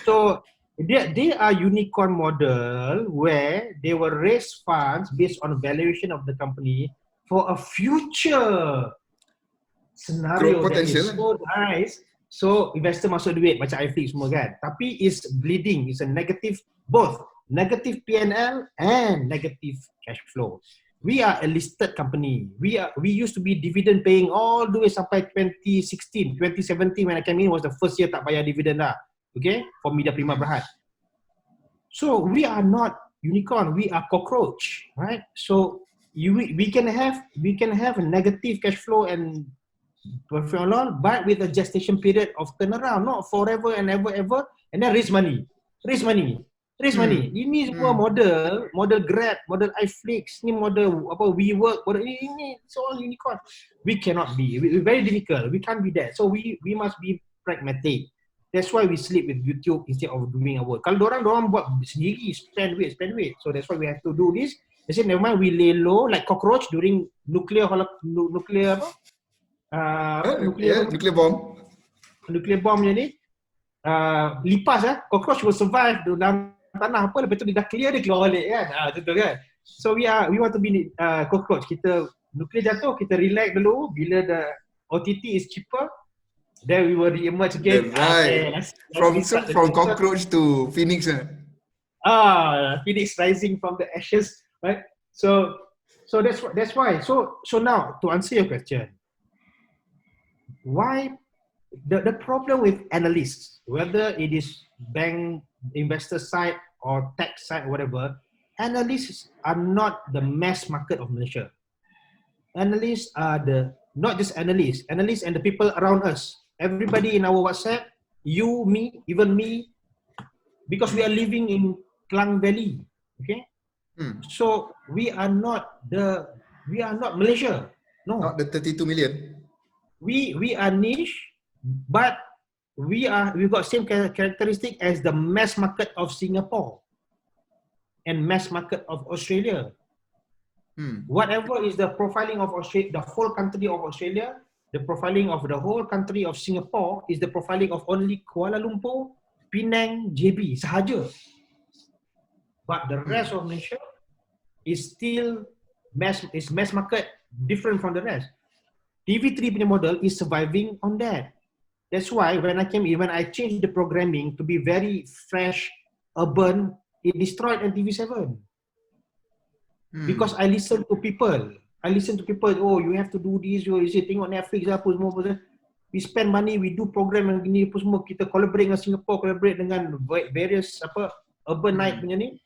So they are unicorn model where they will raise funds based on valuation of the company for a future scenario that is so nice. So investor masuk duit macam iFlix semua kan. Tapi is bleeding, is a negative, both negative P&L and negative cash flow. We are a listed company. We used to be dividend paying all the way sampai 2016. 2017 when I came in was the first year tak bayar dividend lah. Okay? For Media Prima Berhad. So we are not unicorn, we are cockroach, right? So we can have a negative cash flow and profit and loss, but with a gestation period of turnaround, not forever and ever, and then raise money. Ini semua model Grab, model iFlix, ni model WeWork, model ini it's all unicorn. We cannot be. We're very difficult. We can't be that. So we must be pragmatic. That's why we sleep with YouTube instead of doing our work. Kalau dorang buat sendiri, spend weight. So that's why we have to do this. They say never mind, we lay low like cockroach during nuclear bomb. Nuclear bomb je ni. Lipas cockroach will survive dalam tanah apa, lepas tu dia dah clear, dia keluar balik kan. Macam tu kan. So we want to be cockroach. Kita nuclear jatuh, kita relax dulu. Bila the OTT is cheaper, then we will re-emerge again. Right. From cockroach to phoenix. Phoenix rising from the ashes, right? So that's why. So now to answer your question, why the problem with analysts, whether it is bank investor side or tech side, whatever, analysts are not the mass market of Malaysia. Analysts are not just analysts and the people around us. Everybody in our WhatsApp, you, me, even me, because we are living in Klang Valley. Okay. So we are not Malaysia. No. Not the 32 million. We are niche, but we've got same characteristic as the mass market of Singapore and mass market of Australia. Whatever is the profiling of Australia, the whole country of Australia, the profiling of the whole country of Singapore is the profiling of only Kuala Lumpur, Penang, JB sahaja. But the rest of Malaysia is still mass market, different from the rest. TV3 punya model is surviving on that. That's why when I came in, when I changed the programming to be very fresh, urban, it destroyed NTV7. Because I listen to people. Oh, you have to do this, you say tengok Netflix apa semua. We spend money, we do program yang gini apa semua, kita collaborate dengan Singapore, collaborate dengan various urban night punya ni.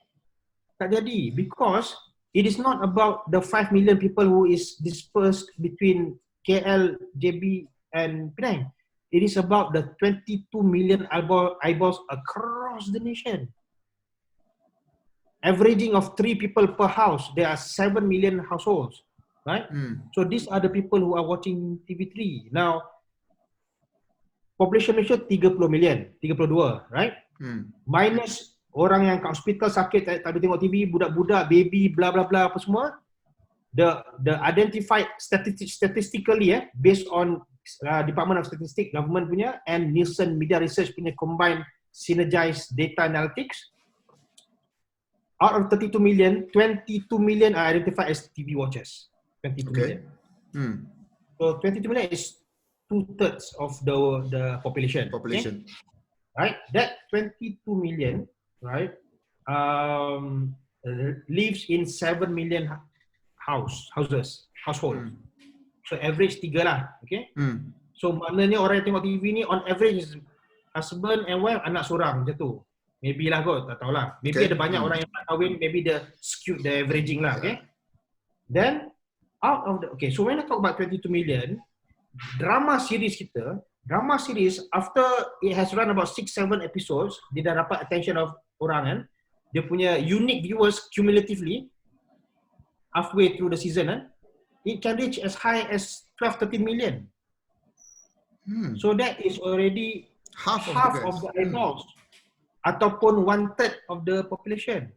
Tak jadi, because it is not about the 5 million people who is dispersed between KL, JB and Penang. It is about the 22 million eyeballs across the nation. Averaging of 3 people per house, there are 7 million households, right? So these are the people who are watching TV3. Now, population Malaysia 30 million, 32, right? Minus orang yang kat hospital sakit, tak boleh tengok TV, budak-budak, baby, bla bla bla apa semua. The identified statistically based on Department of Statistics government punya and Nielsen Media Research punya combined synergized data analytics, out of 32 million, 22 million are identified as TV watchers. 22 million. So 22 million is 2/3 of the population. Okay? Right? That 22 million, right, lives in 7 million household. So average 3 lah, okay? So maknanya orang yang tengok TV ni on average is husband and wife, anak seorang macam tu. Maybe lah kot, tak tahulah. Maybe ada banyak orang yang tak kahwin, maybe the skewed the averaging lah, okay? Then out of the, okay, so when I talk about 22 million, drama series after it has run about 6-7 episodes, dia dah dapat attention of orang kan. Dia punya unique viewers cumulatively halfway through the season, it can reach as high as 12-13 million. So that is already half of the eyeballs, ataupun 1/3 of the population.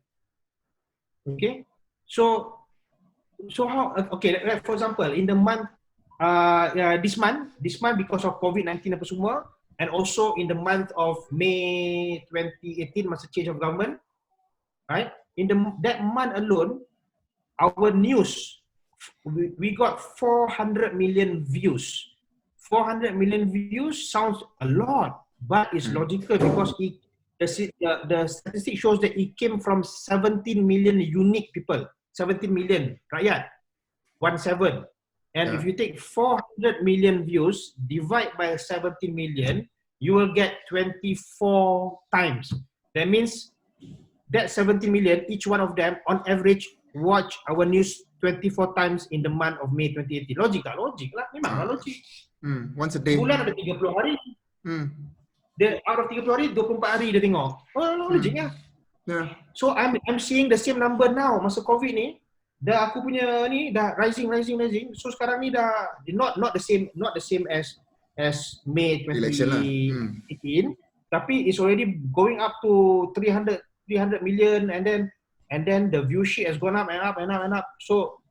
Okay, so how? Okay, like for example, in the month, this month because of COVID-19 apa semua, and also in the month of May 2018 masa change of government, right? In that month alone, our news, we got 400 million views. 400 million views sounds a lot, but it's logical because the statistic shows that it came from 17 million unique people. 17 million rakyat. 17. And if you take 400 million views, divide by 17 million, you will get 24 times. That means that 17 million, each one of them on average watch our news 24 times in the month of May 2018. Logik tak? Logik lah. Memanglah logik. Once a day. Bulan ada 30 hari. Dia out of 30 hari, 24 hari dia tengok. Logik lah. So I'm seeing the same number now masa COVID ni. Dah aku punya ni dah rising. So sekarang ni dah not the same as May 2018, tapi it's already going up to 300 million, and then the viewership has gone up and up. So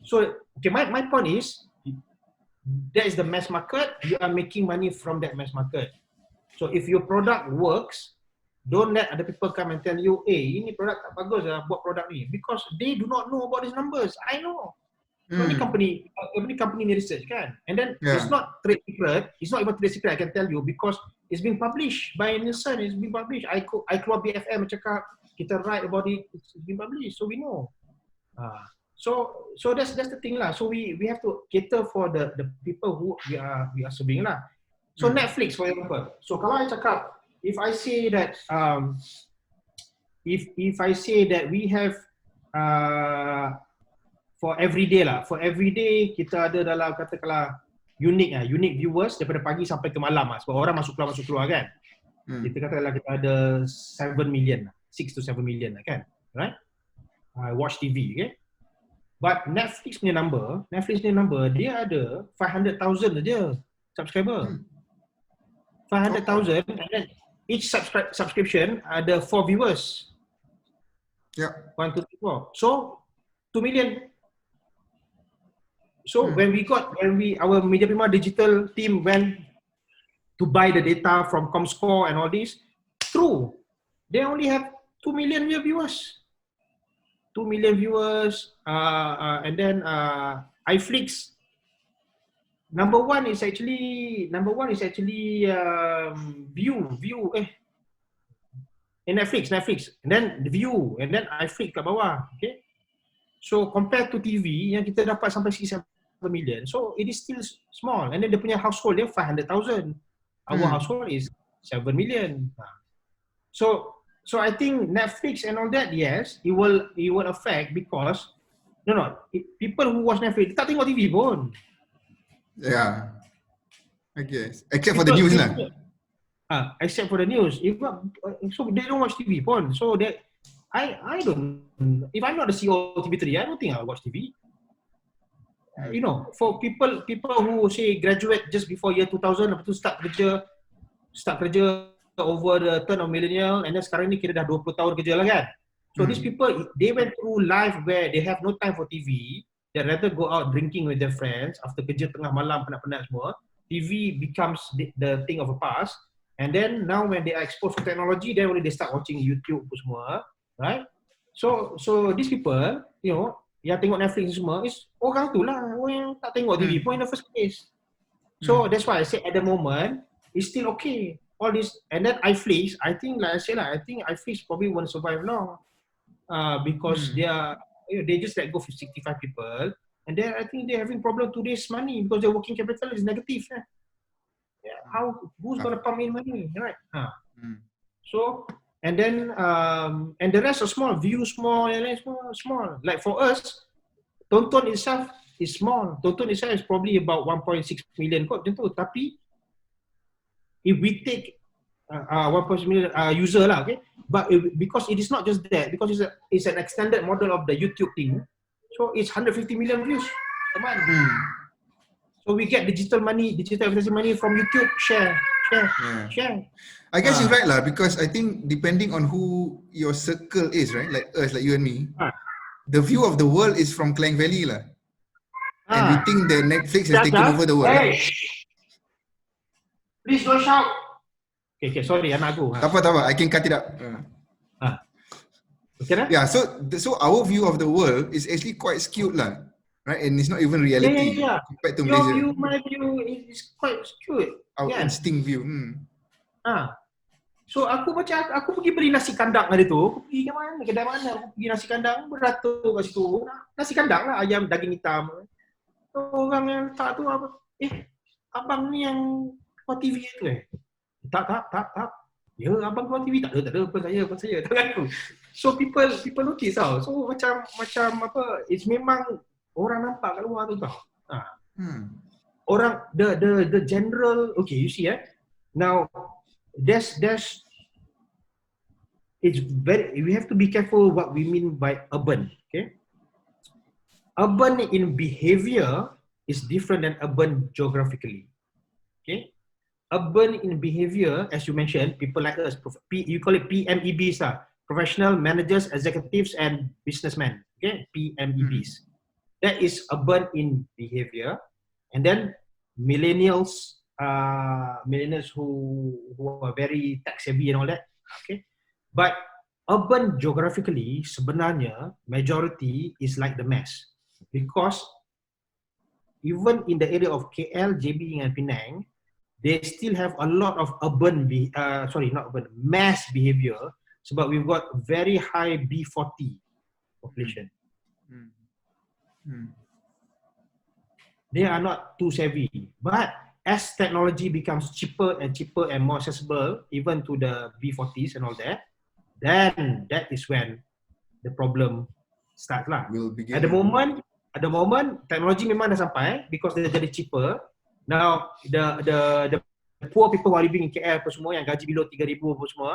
okay, my point is that is the mass market. You are making money from that mass market. So if your product works, don't let other people come and tell you, ini produk tak bagus lah, buat produk ni. Because they do not know about these numbers. I know. Every company ni research kan. And then it's not trade secret. It's not even trade secret, I can tell you, because it's been published by Nielsen. It's been published. I keluar BFM cakap, kita write about it. It's been published. So we know. So that's the thing lah. So we have to cater for the people who we are serving lah. So Netflix for example. So kalau I cakap, if I say that if I say that we have for everyday lah, for everyday kita ada dalam katakanlah unique viewers daripada pagi sampai ke malam lah, sebab orang masuk keluar kan. Kita katakanlah kita ada 7 million, 6 to 7 million lah kan, right? Watch TV, okay? But Netflix punya number dia ada 500,000 saja subscriber. 500,000 and then each subscription ada 4 viewers. Yeah. 1, 2, 3, 4. So 2 million. So when our Media Prima digital team went to buy the data from Comscore and all this, true, they only have 2 million viewers. 2 million viewers, and then iFlix. Number one is actually view. Netflix, and then the view, and then iFlix kat bawah. Okay. So compared to TV yang kita dapat sampai 6 million, so it is still small. And then dia punya household dia 500,000. Our household is 7 million. So I think Netflix and all that, yes, it will affect because people who watch Netflix tak tengok TV pun. Yeah, I guess. Except for the news lah. Except for the news. So they don't watch TV pun. So I don't. If I'm not the CEO of TV3, I don't think I'll watch TV. For people who say graduate just before year 2000, lepas tu start kerja over the turn of millennial, and then sekarang ni kira dah 20 tahun kerja lah kan. So these people, they went through life where they have no time for TV. They rather go out drinking with their friends after kerja tengah malam penat-penat semua. TV becomes the thing of a past. And then now when they are exposed to technology, then only they start watching YouTube semua, right? So these people, yang tengok Netflix semua is orang tu lah, orang yang tak tengok TV pun in the first place. So that's why I say at the moment it's still okay. All this, and then iFlix, I think like I said lah, I think iFlix probably won't survive long, because they just let go for 65 people, and then I think they're having problem to raise money because their working capital is negative. Yeah, who's gonna pump in money, right? So and then and the rest are small, view small, and then small. Like for us, Tonton itself is small. Tonton itself is probably about 1.6 million kot macam tu. Tapi if we take 1.6 million user lah, okay, but because it is not just that, because it's an extended model of the YouTube thing, so it's 150 million views a month. So we get digital advertising money from YouTube. Share. I guess you're right lah, because I think depending on who your circle is, right, like us, like you and me, the view of the world is from Klang Valley lah, and we think that Netflix has taken over the world. Hey. Please don't shout. Okay, sorry, anak aku. Tak apa, I can cut it up. Okay, yeah, so our view of the world is actually quite skewed lah, right? And it's not even reality compared to Malaysia. Your view, my view is quite skewed. Our instinct view. So aku pergi beli nasi kandang hari tu. Aku pergi ke mana? Kedai mana? Aku pergi nasi kandang beratur kat situ. Nasi kandang lah, ayam daging hitam. Orang yang tak tu apa? Abang ni yang keluar TV tu Tak. Ya, abang keluar TV tak ada. Apa saya. Tak aku. So people notice tau. So macam apa? It's memang orang nampak kat luar tu tau. Orang the general, okay, you see now there's it's very, we have to be careful what we mean by urban. Okay, urban in behavior is different than urban geographically. Okay, urban in behavior, as you mentioned, people like us, you call it PMEBs lah, professional managers, executives, and businessmen. Okay, PMEBs. That is urban in behavior. And then millennials who are very tech savvy and all that. Okay, but urban geographically sebenarnya majority is like the mass, because even in the area of KL, JB and Penang, they still have a lot of mass behavior, sebab we've got very high B40 population. They are not too savvy. But as technology becomes cheaper and more accessible, even to the B40s and all that, then that is when the problem starts lah. Will begin. At the moment, technology memang dah sampai because dia jadi cheaper. Now, the poor people who are living in KL apa semua, yang gaji below 3,000 apa semua,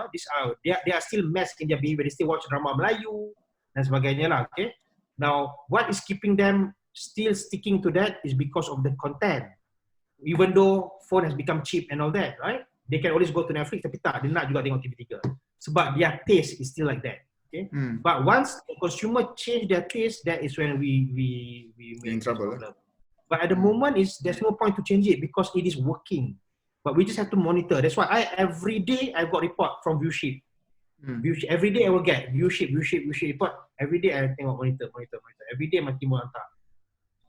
they are still messed in their behavior. They still watch drama Melayu dan sebagainya lah. Okay. Now, what is keeping them still sticking to that is because of the content. Even though phone has become cheap and all that, right? They can always go to Netflix, tapi tak, dia nak juga tengok TV3. Sebab their taste is still like that. Okay? But once the consumer change their taste, that is when we in trouble. But at the moment, there's no point to change it because it is working. But we just have to monitor. That's why every day I got report from Viewship. Every day I will get Viewship report. Every day I tengok monitor. Every day my team will hantar.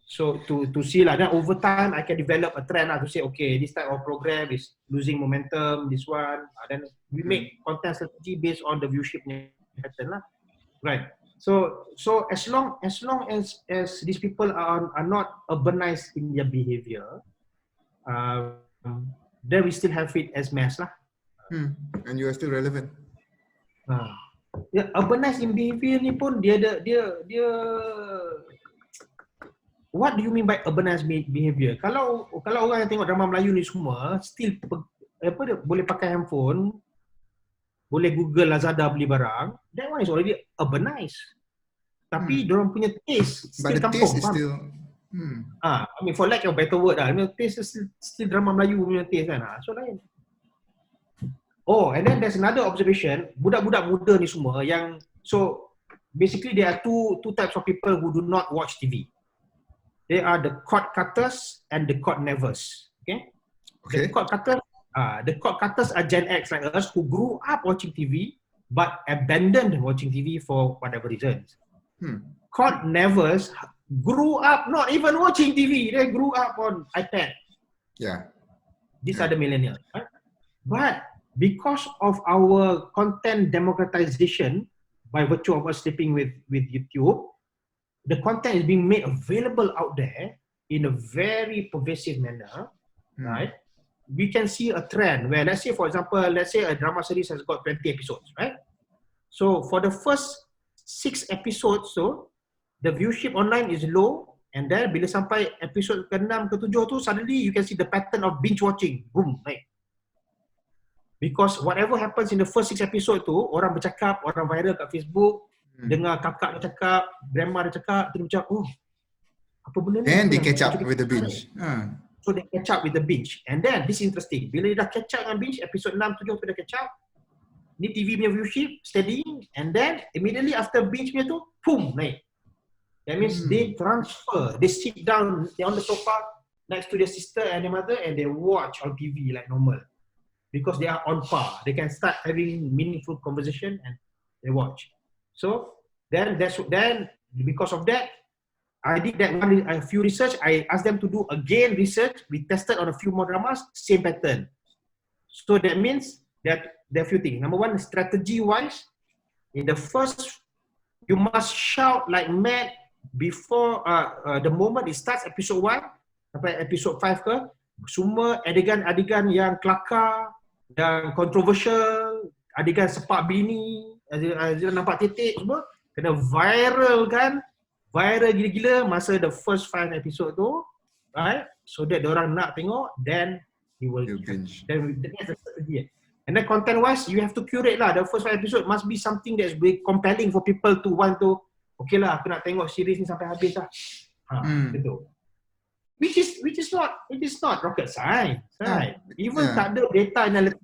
So to see lah, then over time I can develop a trend lah to say, okay, this type of program is losing momentum, this one. Then we make content strategy based on the Viewship pattern lah, right? So as long as these people are not urbanized in their behavior, then we still have it as mass lah. And you are still relevant. Urbanized in behavior ni pun dia what do you mean by urbanized behavior? Kalau orang yang tengok drama Melayu ni semua still boleh pakai handphone, boleh Google Lazada beli barang, that one is already urbanized. Tapi diorang punya taste still kampung. But the taste is still I mean for lack of better word lah, I mean taste is still drama Melayu punya taste kan. So lain. Oh, and then there's another observation, budak-budak muda ni semua yang, so basically there are two types of people who do not watch TV. They are the cord cutters and the cord nevers. Okay? The cord cutters are Gen X like us who grew up watching TV but abandoned watching TV for whatever reasons. Cord nevers grew up not even watching TV. They grew up on iPad. Yeah. These are the millennials. Right? But because of our content democratization by virtue of us sleeping with YouTube, the content is being made available out there in a very pervasive manner, right? We can see a trend where, let's say, for example, a drama series has got 20 episodes, right? So for the first 6 episodes, so the viewership online is low, and then bila sampai episode ke-6, ke-7 tu, suddenly you can see the pattern of binge watching, boom, right? Because whatever happens in the first 6 episodes tu, orang bercakap, orang viral kat Facebook, dengar kakak dia cakap, grandma dia cakap, terus macam, oh, apa benda ni? And they catch up with the binge. So they catch up with the binge. And then, this is interesting. Bila dia dah catch up dengan binge, episode 6, 7 tu dah catch up, ni TV punya viewership, steady, and then, immediately after binge punya tu, boom, naik. That means they transfer, they sit down, they on the sofa, next to their sister and their mother, and they watch on TV like normal. Because they are on par. They can start having meaningful conversation and they watch. So then because of that, I did a few research. I asked them to do again research. We tested on a few more dramas, same pattern. So that means that there are a few things. Number one, strategy-wise, in the first, you must shout like mad before the moment it starts episode 1 sampai episode 5 ke, semua adegan-adegan yang kelakar dan controversial, adegan sepak bini, adegan nampak titik semua, kena viral kan, viral gila-gila masa the first 5 episode tu, right? So that diorang nak tengok, then you will binge. Then that's the strategy. And then content-wise, you have to curate lah. The first 5 episode must be something that's very compelling for people to want to, okay lah, aku nak tengok series ni sampai habis lah. Gitu. Which is not rocket science, right? Even tak ada data analytics,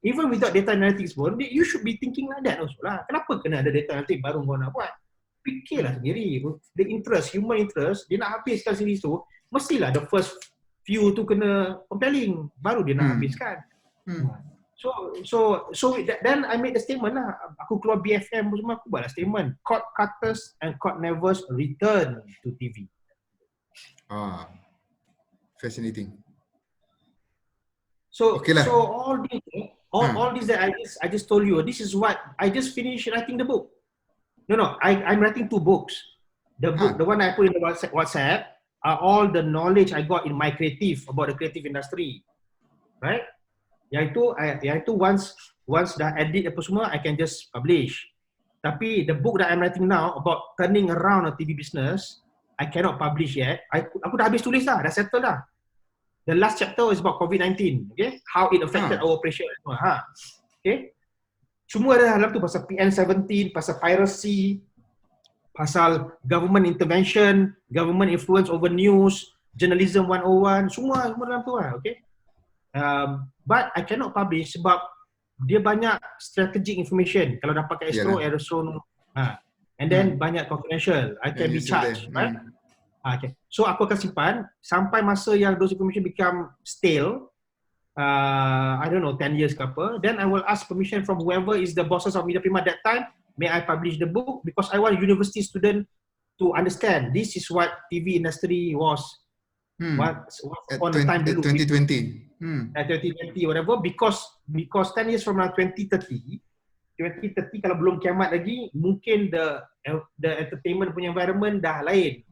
even without data analytics pun, you should be thinking like that also lah. Kenapa kena ada data analytics baru kau nak buat? Fikirlah sendiri. The interest, human interest, dia nak habiskan series tu, mestilah the first few tu kena compelling, baru dia nak habiskan. So then I made the statement lah. Aku keluar BFM semua, aku buatlah statement. Cord cutters and cord nevers return to TV. Fascinating. So all this that I just told you, this is what I just finished writing the book. No, I'm writing 2 books. The book, the one I put in the WhatsApp are all the knowledge I got in my creative, about the creative industry. Right? Yang itu once dah edit apa semua, I can just publish. Tapi the book that I'm writing now about turning around a TV business, I cannot publish yet. Aku dah habis tulis dah settle dah. The last chapter is about COVID-19, okay? How it affected our operation. Okay? Semua ada dalam tu, pasal PN17, pasal piracy, pasal government intervention, government influence over news, journalism 101, semua dalam tu lah, okay? But I cannot publish sebab dia banyak strategic information. Kalau dah pakai aeroson, and then banyak confidential, I can be charged, right? Okay. So aku akan simpan sampai masa yang those information become stale. I don't know, 10 years ke apa, then I will ask permission from whoever is the bosses of Media Prima that time, may I publish the book, because I want university student to understand this is what TV industry was what on the time dulu. 2020. 2020 whatever, because 10 years from now, 2030 kalau belum kiamat lagi, mungkin the entertainment punya environment dah lain.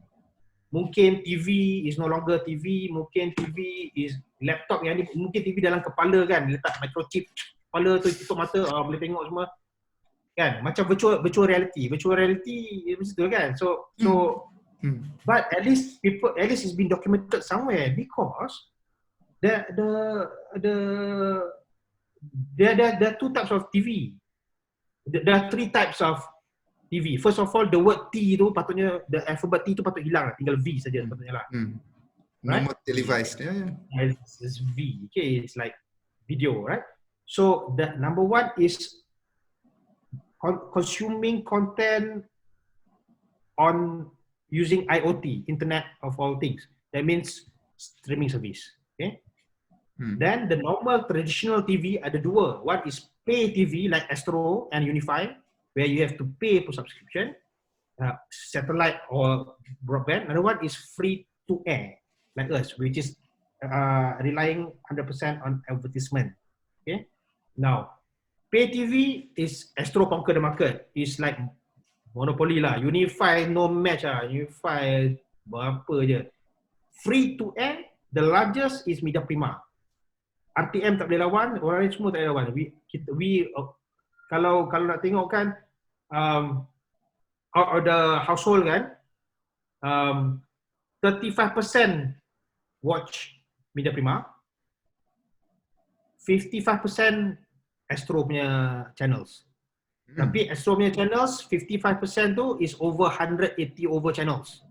Mungkin TV is no longer TV, mungkin TV is laptop yang ni, mungkin TV dalam kepala kan, letak microchip kepala tu, tutup mata, boleh tengok semua kan, macam virtual reality macam tu kan. So but at least it's been documented somewhere, because there are two types of TV. There are three types of TV. First of all, the word T tu patutnya, the alphabet T tu patut hilang lah. Tinggal V saja patutnya lah. Right? No more televised. It's V. Okay, it's like video, right? So the number one is consuming content on using IoT, Internet of all things. That means streaming service. Okay. Then the normal traditional TV ada dua. One is pay TV like Astro and Unify, where you have to pay for subscription, satellite or broadband. Another one is free to air, like us, which is relying 100% on advertisement. Okay. Now, pay TV is Astro conquer the market. It's like monopoly lah. Unify no match lah. Unify berapa je. Free to air, the largest is Media Prima. RTM tak boleh lawan, orang lain semua tak boleh lawan. Kalau nak tengok kan, out of the household kan, 35% watch Media Prima, 55% Astro punya channels. Tapi Astro punya channels, 55% tu is over 180 over channels.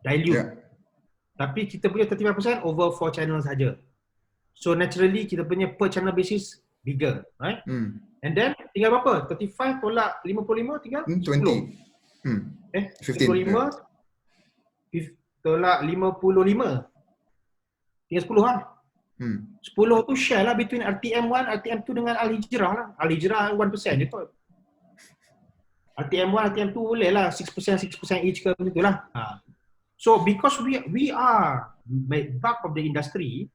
Dilute. Tapi kita punya 35% over 4 channels saja. So naturally kita punya per channel basis bigger, right? And then tinggal berapa? 35 tolak 55 tinggal 20. 55 tolak 55. Tinggal 10 lah. 10 tu share lah between RTM1, RTM2 dengan Al-Hijrah lah. Al-Hijrah 1% je kot. RTM1, RTM2 boleh lah 6% each ke macam tu lah. So because we are part of the industry,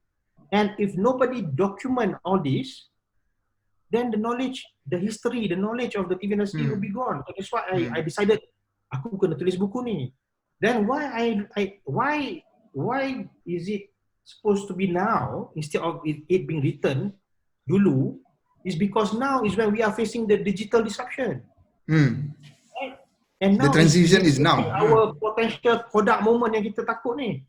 and if nobody document all this, then the knowledge, the history, the knowledge of the TV industry will be gone. So that's why I decided aku kena tulis buku ni. Then why is it supposed to be now instead of it being written dulu? Is because now is when we are facing the digital disruption. Right? And now the transition is now. Our potential product moment yang kita takut ni.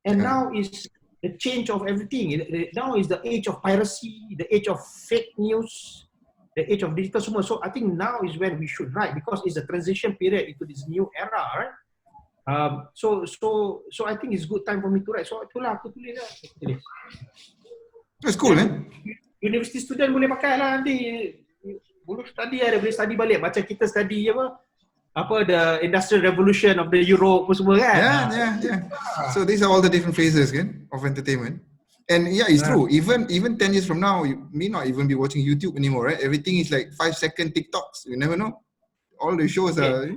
And now is the change of everything. Now is the age of piracy, the age of fake news, the age of digital semua. So I think now is when we should write, because it's a transition period into this new era, right? So I think it's good time for me to write. So itulah aku tulis lah. That's cool, man. University student boleh pakai lah nanti. Boleh study lah, boleh study balik. Macam kita study apa the industrial revolution of the Europe semua kan. Yeah. So these are all the different phases kan of entertainment. And yeah, it's true. Even 10 years from now, you may not even be watching YouTube anymore, right? Everything is like 5-second TikToks. You never know. All the shows are.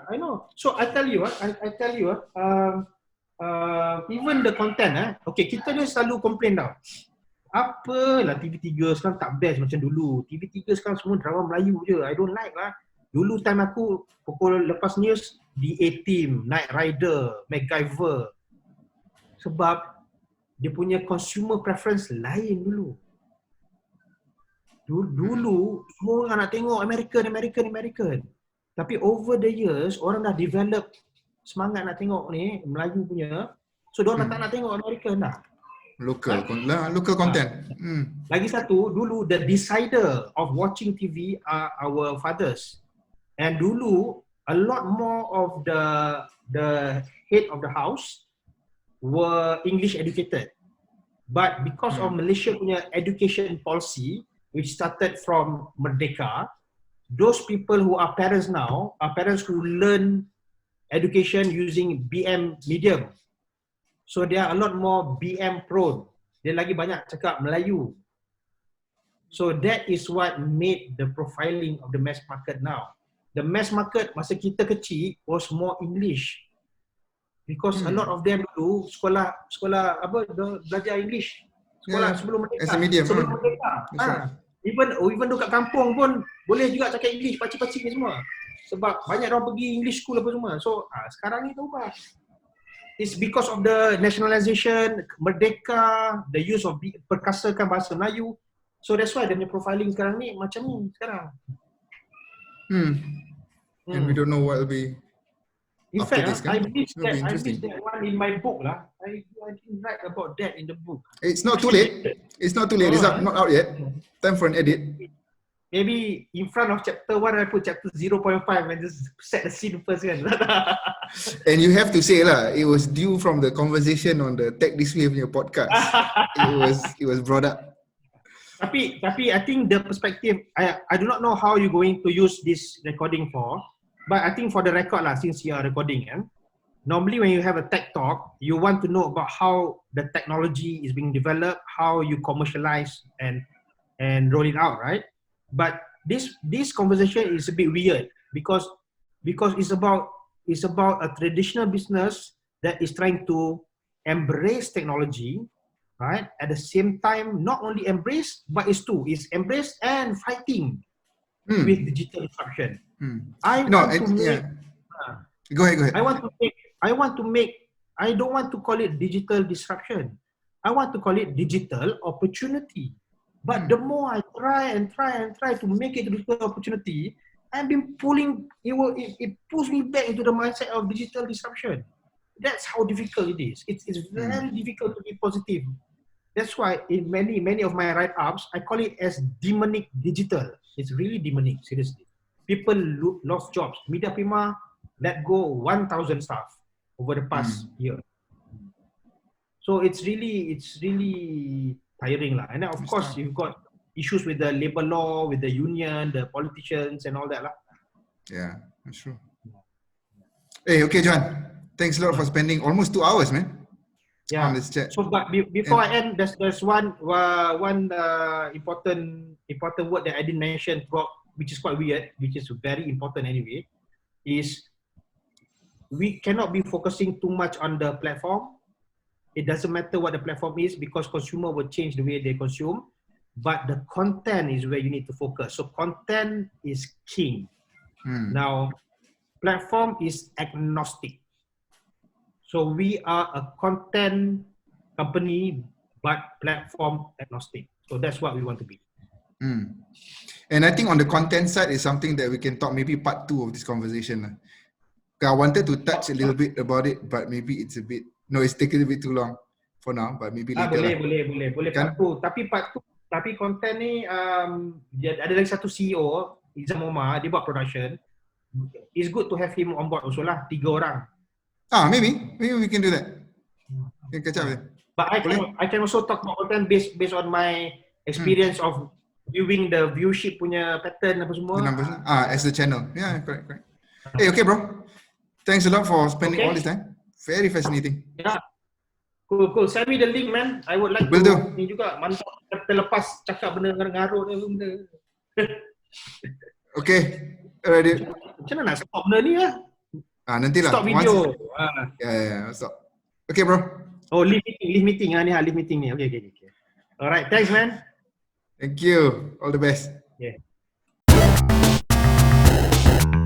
I know. So I tell you, even the content, okay, kita ni selalu complain tau. Apalah TV3 sekarang tak best macam dulu. TV3 sekarang semua drama Melayu je. I don't like lah. Dulu time aku pukul lepas news di A-Team, Knight Rider, MacGyver. Sebab dia punya consumer preference lain dulu. Dulu semua orang nak tengok American. Tapi over the years orang dah develop semangat nak tengok ni Melayu punya. So diorang dah tak nak tengok American dah. Local content. Lagi satu, dulu the decider of watching TV are our fathers. And dulu a lot more of the head of the house were English educated. But because of Malaysia punya education policy, which started from Merdeka, those people who are parents now are parents who learn education using BM medium. So they are a lot more BM prone. Dia lagi banyak cakap Melayu. So that is what made the profiling of the mass market now. The mass market masa kita kecil was more English. Because a lot of them dulu sekolah apa belajar English. Sekolah sebelum Merdeka. As a medium. Sebelum Merdeka. Even dekat kampung pun boleh juga cakap English, pakcik-pakcik ni semua. Sebab banyak orang pergi English school apa semua. So sekarang ni berubah. It's because of the nationalization, Merdeka, the use of perkasakan bahasa Melayu. So that's why dia punya profiling sekarang ni macam ni sekarang. And we don't know what will be. In After fact, this, I kan? missed It will be interesting. that one in my book lah. I didn't write about that in the book. It's not too late. It's not too late. It's not out yet. Time for an edit. Maybe in front of chapter 1, I put chapter 0.5 and just set the scene first kan. And you have to say lah, it was due from the conversation on the Tech This Way of your podcast. It was brought up. Tapi I think the perspective, I do not know how you're going to use this recording for, but I think for the record lah, since you are recording, normally when you have a tech talk, you want to know about how the technology is being developed, how you commercialize and roll it out, right? But this conversation is a bit weird because it's about a traditional business that is trying to embrace technology, right? At the same time, not only embrace, but it's embrace and fighting with digital disruption. Go ahead. I don't want to call it digital disruption. I want to call it digital opportunity. But the more I try to make it a digital opportunity, I've been pulling, it pulls me back into the mindset of digital disruption. That's how difficult it is. It's very difficult to be positive. That's why in many of my write-ups, I call it as demonic digital. It's really demonic, seriously. People lost jobs. Media Prima let go 1,000 staff over the past year. So it's really tiring lah. And then of course you've got issues with the labor law, with the union, the politicians and all that lah. Yeah, that's true. Hey, okay, Johan. Thanks a lot for spending almost 2 hours, man. Yeah. On this chat. So, but before I end, there's one important word that I didn't mention throughout, which is quite weird, which is very important anyway, is we cannot be focusing too much on the platform. It doesn't matter what the platform is because consumer will change the way they consume, but the content is where you need to focus. So content is king. Now, platform is agnostic. So we are a content company, but platform agnostic. So that's what we want to be. And I think on the content side is something that we can talk maybe part 2 of this conversation. I wanted to touch a little bit about it, but maybe it's taking a bit too long for now, but maybe later. Boleh Kan? part 2. Tapi content ni ada lagi satu CEO, Izam Omar, dia buat production. It's good to have him on board also lah, 3 orang. Maybe we can do that. You can catch up. But I can also talk about content based on my experience of viewing the viewership punya pattern apa semua. The numbers, as the channel. Yeah, correct. Hey, okay, bro. Thanks a lot for spending all this time. Very fascinating. Yeah. Cool. Send me the link, man. I would like Will to do. ni juga mantap terlepas cakap benda ngarut ni benda. Okay. Alright. Macam mana nak stop benda ni lah? Nantilah. Stop video. Yeah, stop. Okay, bro. Oh, leave meeting ni. Okay. Alright, thanks, man. Thank you. All the best. Yeah. you.